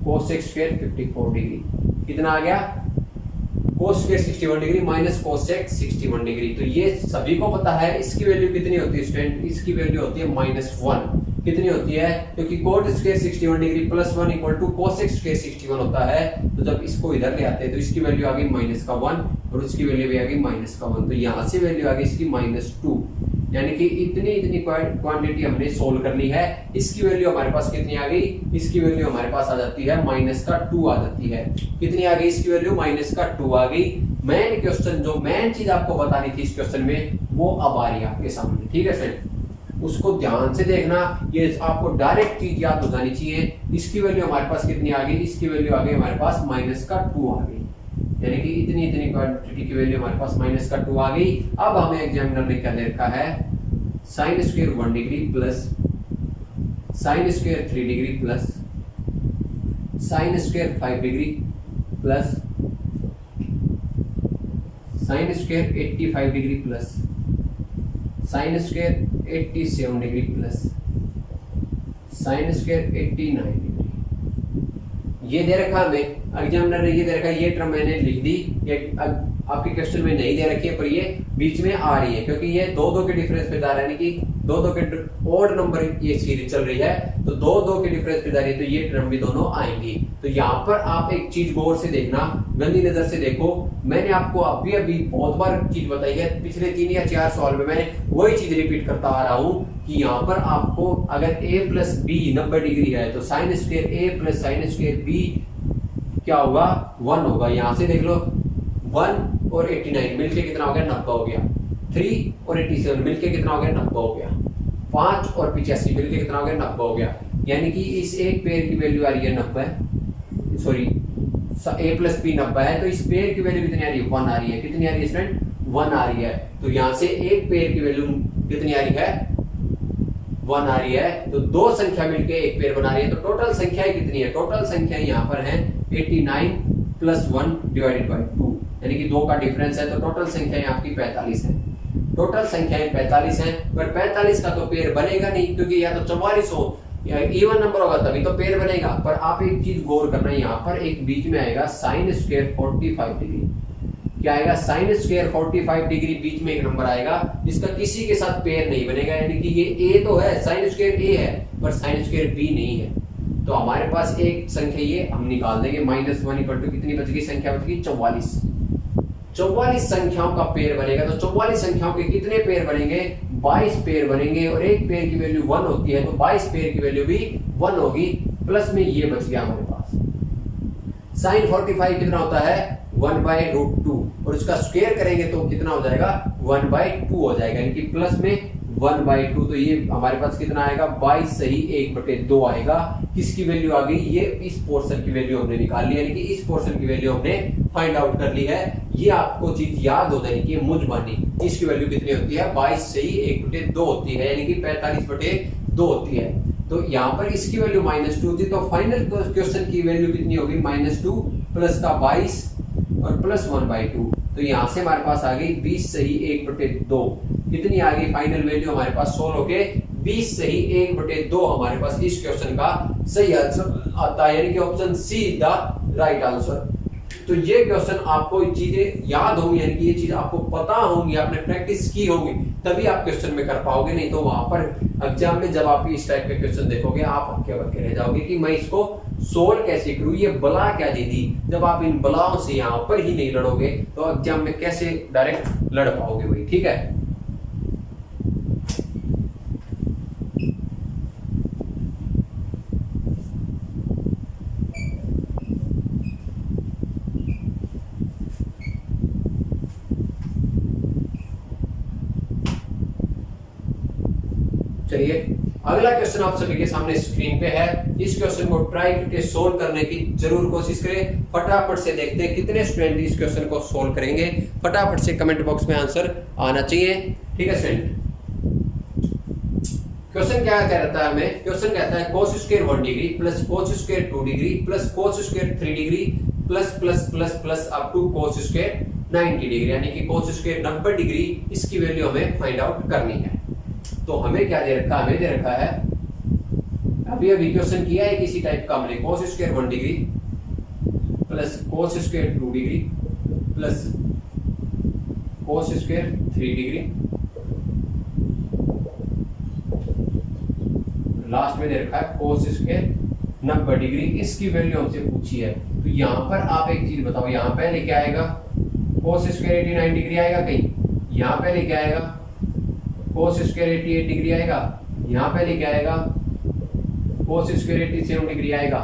cosec square 54 degree. कितना आ गया, cos square 61 degree minus cosec 61 degree. तो ये सभी को पता है, इसकी वैल्यू कितनी होती है स्टूडेंट, इसकी वैल्यू होती है -1। कितनी होती है, क्योंकि cot square 61 degree plus 1 equal to cosec square 61 होता है। तो जब इसको इधर ले आते हैं तो इसकी वैल्यू आ गई -1 और उसकी वैल्यू भी आ गई -1। तो यहाँ से वैल्यू आ गई इसकी -2, यानी कि इतनी क्वांटिटी हमने सोल्व कर ली है। इसकी वैल्यू हमारे पास कितनी आ गई, इसकी वैल्यू हमारे पास आ जाती है -2 आ जाती है। कितनी आ गई इसकी वैल्यू, -2 आ गई। मेन क्वेश्चन, जो मेन चीज आपको बतानी थी इस क्वेश्चन में, वो अब आ रही है आपके सामने, ठीक है सर, उसको ध्यान से देखना। ये आपको डायरेक्ट चीज याद हो जानी चाहिए। इसकी वैल्यू हमारे पास कितनी आ गई, इसकी वैल्यू आ गई हमारे पास -2 आ गई, यानी कि इतनी क्वांटिटी की वैल्यू हमारे पास -2 आ गई। अब हमें एग्जामिनर ने क्या दे रखा है, sign square 1 degree plus sine square 3 degree plus sine square 5 degree plus sine square 85 degree plus sine square 87 degree plus sine square 89 degree. ये दे रखा हमें एग्जामिनर ने, ये दे रखा है, ये टर्म मैंने लिख दी, ये आपके क्वेश्चन में नहीं दे रखी है पर ये बीच में आ रही है, क्योंकि ये 2 के डिफरेंस पे जा रहा है, यानी कि 2 के ओड नंबर ये सीरीज चल रही है, तो 2 के डिफरेंस पे जा रही है, तो ये टर्म भी दोनों आएंगी। तो यहाँ पर आप एक चीज गौर से देखना, गंदी नजर से देखो। मैंने आपको अभी बहुत बार चीज बताई है, पिछले 3 या 4 सवाल में मैं वही चीज रिपीट करता आ रहा हूँ कि यहाँ पर आपको अगर a प्लस बी 90 डिग्री है तो sine square a plus sine square b क्या होगा, 1 होगा। यहाँ से देख लो 1 और 89 मिलके कितना हो गया, 90 हो गया। 3 और 87 मिलके कितना हो गया, 90 हो गया। 5 और 85 मिलके कितना हो गया, 90 हो गया। यानी कि इस एक पेयर की वैल्यू आ रही है 90, सॉरी a प्लस बी 90 है, तो इस पेयर की वैल्यू कितनी आ रही है, 1 आ रही है। कितनी आ रही है स्टूडेंट, 1 आ रही है। तो यहाँ से एक पेयर की वैल्यू कितनी आ रही है, 1 आ रही है। तो 2 संख्या मिलके एक पेयर बना रही है। तो टोटल संख्याएं कितनी है, टोटल संख्या यहाँ पर है 89 प्लस 1 डिवाइडेड बाई 2, यानी कि 2 का डिफरेंस है। तो टोटल संख्याएं आपकी 45 है। टोटल संख्याएं 45 है, पर 45 का तो पेयर बनेगा नहीं, क्योंकि या तो 44 हो या इवन नंबर होगा तभी तो पेयर बनेगा। पर आप एक चीज गौर करना, यहाँ पर एक बीच में आएगा साइन स्क्वायर 45 डिग्री। क्या आएगा, साइन स्क्वायर 45 डिग्री, बीच में एक नंबर आएगा जिसका किसी के साथ पेयर नहीं बनेगा, यानी कि ये a तो है, साइन स्क्वायर a है, पर साइन स्क्वायर b नहीं है। तो हमारे पास एक संख्या ये हम निकाल देंगे, -1 इक्वल टू कितनी बच गई, संख्या बच गई 44। 44 संख्याओं का पेयर बनेगा। तो 44 संख्याओं के कितने पेयर बनेंगे, 22 पेयर बनेंगे, और एक पेयर की वैल्यू 1 होती है, तो 22 पेयर की वैल्यू भी 1 होगी। प्लस में ये बच गया हमारे पास। साइन 45 कितना होता है, 1/√2, और उसका स्क्वायर करेंगे तो कितना हो जाएगा, 1/2 हो जाएगा, यानी कि प्लस में 1/2। तो ये हमारे पास कितना आएगा, 22 सही 1/2 आएगा। किसकी वैल्यू आ गई, ये इस पोर्शन की वैल्यू हमने निकाल ली, यानी कि इस पोर्शन की वैल्यू हमने फाइंड आउट कर ली है। ये आपको चीज याद हो जाएगी कि मुझबानी इसकी वैल्यू कितनी होती है, 22 सही 1/2 होती है, यानी कि 45/2 होती है। तो यहाँ पर इसकी वैल्यू -2 थी, तो फाइनल क्वेश्चन की वैल्यू कितनी होगी, -2 प्लस का 22 और प्लस 1/2। तो यहाँ से हमारे पास आ गई 20 सही 1/2। कितनी आ गई फाइनल वैल्यू हमारे पास सोल्व होके, 20 सही 1/2 हमारे पास इस क्वेश्चन का सही आंसर आता है, यानी कि option see the right answer. तो ये क्वेश्चन आपको चीजें याद होंगी, यानी कि ये चीज आपको पता होंगी, आपने प्रैक्टिस की होगी, तभी आप क्वेश्चन में कर पाओगे। नहीं तो वहां पर एग्जाम में जब आप इस टाइप के क्वेश्चन देखोगे, आप हक्के बक्के रह जाओगे कि मैं इसको सोल्व कैसे करूं, ये बला क्या दे दी। जब आप इन बलाओं से यहाँ पर ही नहीं लड़ोगे तो एग्जाम में कैसे डायरेक्ट लड़ पाओगे भाई, ठीक है। चलिए अगला क्वेश्चन आप सभी के सामने स्क्रीन पे है। इस क्वेश्चन को ट्राई करके सोल्व करने की जरूर कोशिश करें। फटाफट से देखते हैं कितने स्टूडेंट इस क्वेश्चन को सोल्व करेंगे। फटाफट से कमेंट बॉक्स में आंसर आना चाहिए। ठीक है स्टूडेंट, क्वेश्चन क्या कहता है हमें? क्वेश्चन कहता है cos square 1 degree plus cos square 2 degree plus cos square 3 degree plus plus plus plus up to cos square 90 degree, यानी कि cos स्क्वायर 90 डिग्री, इसकी वैल्यू हमें फाइंड आउट करनी है। तो हमें क्या दे रखा है? हमें दे रखा है, अभी अभी क्वेश्चन किया है किसी टाइप का हमने, cos square 1 degree plus cos square 2 degree plus cos square 3 degree, last में दे रखा है cos स्क्वायर 90 डिग्री, इसकी वैल्यू हमसे पूछी है। तो यहाँ पर आप एक चीज बताओ, यहाँ पहले क्या आएगा? cos स्क्वायर 89 डिग्री आएगा कहीं? यहाँ पहले क्या आएगा? cos स्क्वायर 88 डिग्री आएगा? यहाँ पहले क्या आएगा? cos स्क्वायर 87 डिग्री आएगा?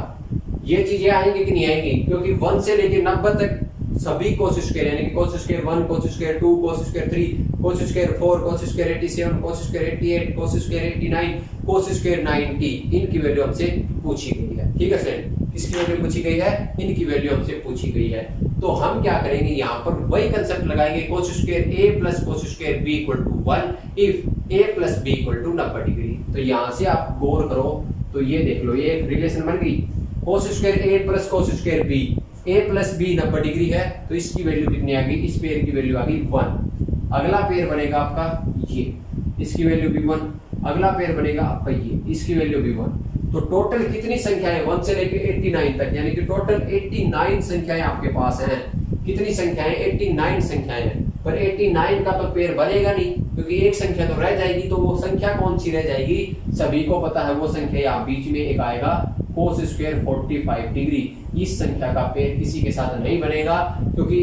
ये चीजें आएंगी कि नहीं आएंगी? क्योंकि 1 से लेकर 90 तक सभी cos स्क्वायर, यानी कि cos square 1, cos square 2, cos square 3, cos square 4, cos square 87, cos square 88, cos square 89, cos square 90, इनकी वैल्यू हमसे पूछी गई है। ठीक है फ्रेंड, इसकी वैल्यू पूछी गई है, इनकी वैल्यू हमसे पूछी गई है। तो हम क्या करेंगे? यहाँ पर वही कंसेप्ट लगाएंगे, cos square a plus cos square b equal to 1 if a plus b equal to 90 degree. तो यहाँ से आप गौर करो तो ये देख लो, ये एक रिलेशन बन गई, cos square a plus cos square b, a plus b 90 degree है, तो इसकी वैल्यू कितनी आ गई? इस पेयर की वैल्यू आ गई 1। अगला पेयर बनेगा आपका ये, इसकी वैल्यू भी 1। अगला पेयर बनेगा आपका ये, इसकी वैल्यू भी 1। तो टोटल कितनी संख्याएं 1 से लेकर 89 तक, यानी कि टोटल 89 संख्याएं आपके पास हैं। कितनी संख्याएं? 89 संख्याएं हैं। पर 89 का तो पेयर बनेगा नहीं, क्योंकि एक संख्या तो रह जाएगी। तो वो संख्या कौन सी रह जाएगी? सभी को पता है वो संख्या यहाँ बीच में एक आएगा cos स्क्वायर 45 डिग्री। इस संख्या का पेयर किसी के साथ नहीं बनेगा, क्योंकि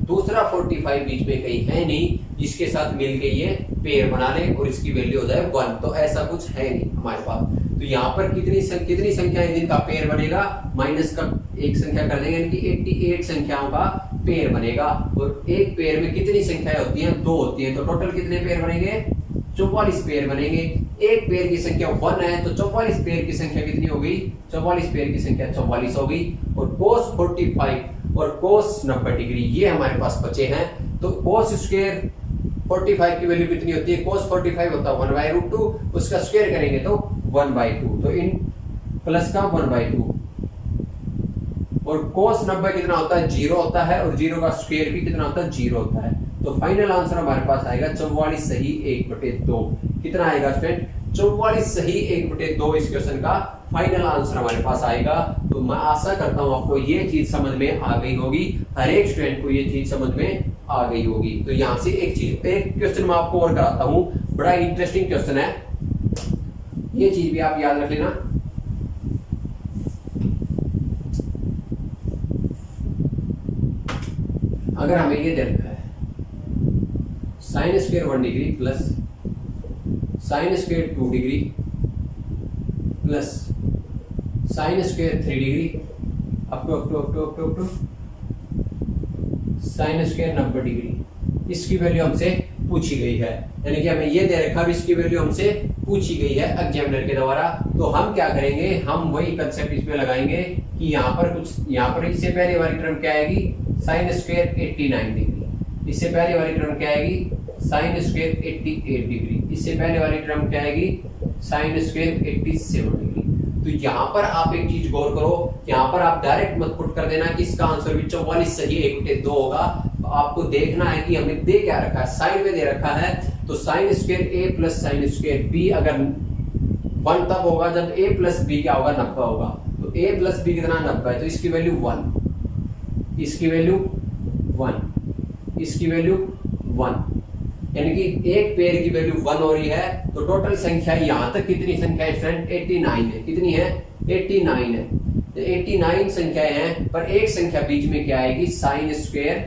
दूसरा 45 बीच में कहीं है नहीं जिसके साथ मिलके ये पेयर बना ले और इसकी वैल्यू हो जाए 1। तो ऐसा कुछ है नहीं हमारे पास। तो यहाँ पर कितनी संख्याएं जिनका पेयर बनेगा, माइनस का एक संख्या कर देंगे, यानी कि 88 संख्याओं का पेयर बनेगा। और एक पेयर में कितनी संख्याएं होती हैं? 2 होती हैं। तो टोटल कितने पेयर बनेंगे? 44 पेयर बनेंगे। एक पेयर की संख्या 1 है, तो 44 पेयर की संख्या कितनी हो गई? 44 पेयर की संख्या 44 हो गई। और cos 45 और cos 90 डिग्री ये हमारे पास बचे हैं। तो cos स्क्वायर 45 की वैल्यू कितनी होती है? cos 45 होता है 1/√2, उसका स्क्वायर करेंगे तो 1/2, तो इन प्लस का 1/2। और cos 90 कितना होता है? 0 होता है, और 0 का स्क्वायर भी कितना होता है? 0 होता है। तो फाइनल आंसर हमारे पास आएगा 44 सही 1/2। कितना आएगा स्टूडेंट? 44 सही 1/2 इस क्वेश्चन का फाइनल आंसर हमारे पास आएगा। तो मैं आशा करता हूं आपको ये चीज समझ में आ गई होगी, हर एक स्टूडेंट को ये चीज समझ में आ गई होगी। तो यहां से एक क्वेश्चन मैं आपको और कराता हूं, बड़ा इंटरेस्टिंग क्वेश्चन है, ये चीज भी आप याद रख लेना। अगर हमें ये दे रखा है sin square 1 degree plus sin square 2 degree plus sin square 3 degree up to sin square 90 degree, इसकी वैल्यू हमसे पूछी गई है। यानी कि हमें ये दे रखा है, इसकी वैल्यू हमसे पूछी गई है एग्जामिनर के द्वारा। तो हम क्या करेंगे? हम वही कंसेप्ट इसमें लगाएंगे कि यहाँ पर इससे पहले वाली टर्म क्या आएगी? sin square 89 degree. इससे पहले वाली टर्म क्या आएगी? sin square 88 degree. इससे पहले वाली टर्म क्या आएगी? sin square 87 degree. तो यहाँ पर आप एक चीज गौर करो, यहाँ पर आप डायरेक्ट मत पुट कर देना कि इसका आंसर भी 44 सही 1/2 होगा। तो आपको देखना है कि हमने दे क्या रखा है, साइन में दे रखा है। तो sin square a plus sin square b अगर 1 तब होगा जब a प्लस b क्या होगा? 90 होगा। तो a प्लस b कितना? 90 है। तो इसकी वैल्यू 1, इसकी वैल्यू 1, इसकी वैल्यू 1, यानी कि एक पेयर की वैल्यू 1 हो रही है। तो टोटल संख्या यहां तक कितनी संख्या स्टूडेंट? 89 है। कितनी है? 89 है। तो 89 संख्याएं हैं, पर एक संख्या बीच में क्या आएगी? sin स्क्वायर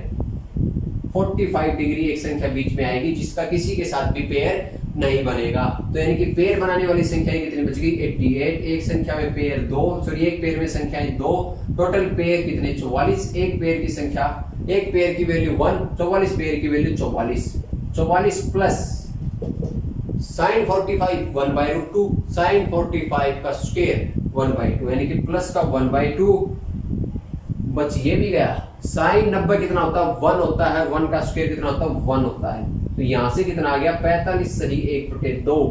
45 डिग्री एक संख्या बीच में आएगी, जिसका किसी के साथ भी पेयर नहीं बनेगा। तो यानी कि पेयर बनाने वाली संख्याएं कितनी बच गई? 88। एक संख्या में पेयर 2, सॉरी एक पेयर में संख्याएं 2, टोटल पेयर कितने? 44। एक पेयर की संख्या, एक पेयर की वैल्यू 1, 44 पेयर की वैल्यू 44 प्लस साइन 45 1/√2, साइन 45 का स्क्वायर 1/2, यानी कि प्लस का 1/2 बच ये भी गया। साइन 90 कितना होता है 1 होता है, 1 का स्क्वायर कितना होता है 1 होता है, तो यहां से कितना आ गया 45 सही 1/2।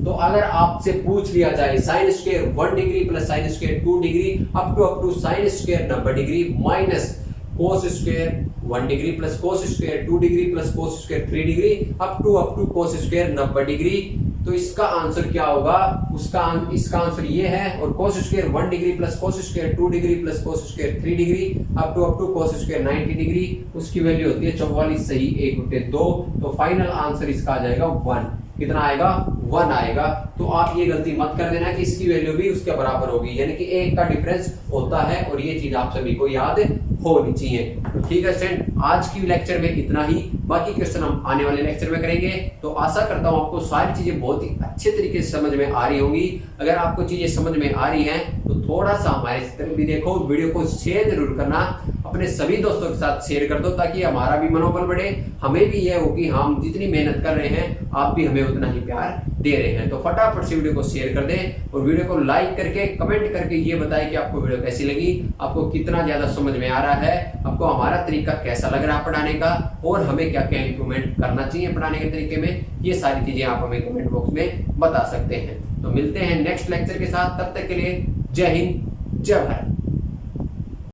तो अगर आपसे पूछ लिया जाए sine square 1 degree plus sine square 2 degree up to sine square 90 degree minus cos square 1 degree plus cos square 2 degree plus cos square 3 degree up to cos square 90 degree, तो इसका आंसर क्या होगा, इसका आंसर ये है। और cos square 1 degree plus cos square 2 degree plus cos square 3 degree up to cos square 90 degree, उसकी value होती है 44 सही 1/2। तो फाइनल आंसर इसका आ जाएगा 1। कितना आएगा 1 आएगा। तो आप ये गलती मत कर देना कि इसकी वैल्यू भी उसके बराबर होगी, यानी कि 1 का डिफरेंस होता है, और ये चीज आप सभी को याद होनी चाहिए। तो ठीक है स्टूडेंट, आज की लेक्चर में इतना ही, बाकी क्वेश्चन हम आने वाले लेक्चर में करेंगे। तो आशा करता हूं आपको सारी चीजें बहुत ही अच्छे तरीके से समझ में आ रही होंगी। अगर आपको चीजें समझ में आ रही हैं तो थोड़ा सा हमारे तरफ भी देखो, वीडियो को शेयर जरूर करना, अपने सभी दोस्तों के साथ शेयर कर दो, ताकि हमारा भी मनोबल बढ़े, हमें भी यह हो कि हम जितनी मेहनत कर रहे हैं आप भी हमें उतना ही प्यार दे रहे हैं। तो फटाफट से वीडियो को शेयर कर दें और वीडियो को लाइक करके कमेंट करके ये बताएं कि आपको वीडियो कैसी लगी, आपको कितना ज्यादा समझ में आ रहा है, आपको हमारा तरीका कैसा लग रहा है पढ़ाने का, और हमें क्या क्या इंप्रूवमेंट करना चाहिए पढ़ाने के तरीके में। ये सारी चीजें आप हमें कमेंट बॉक्स में बता सकते हैं। तो मिलते हैं नेक्स्ट लेक्चर के साथ, तब तक के लिए जय हिंद जय भारत।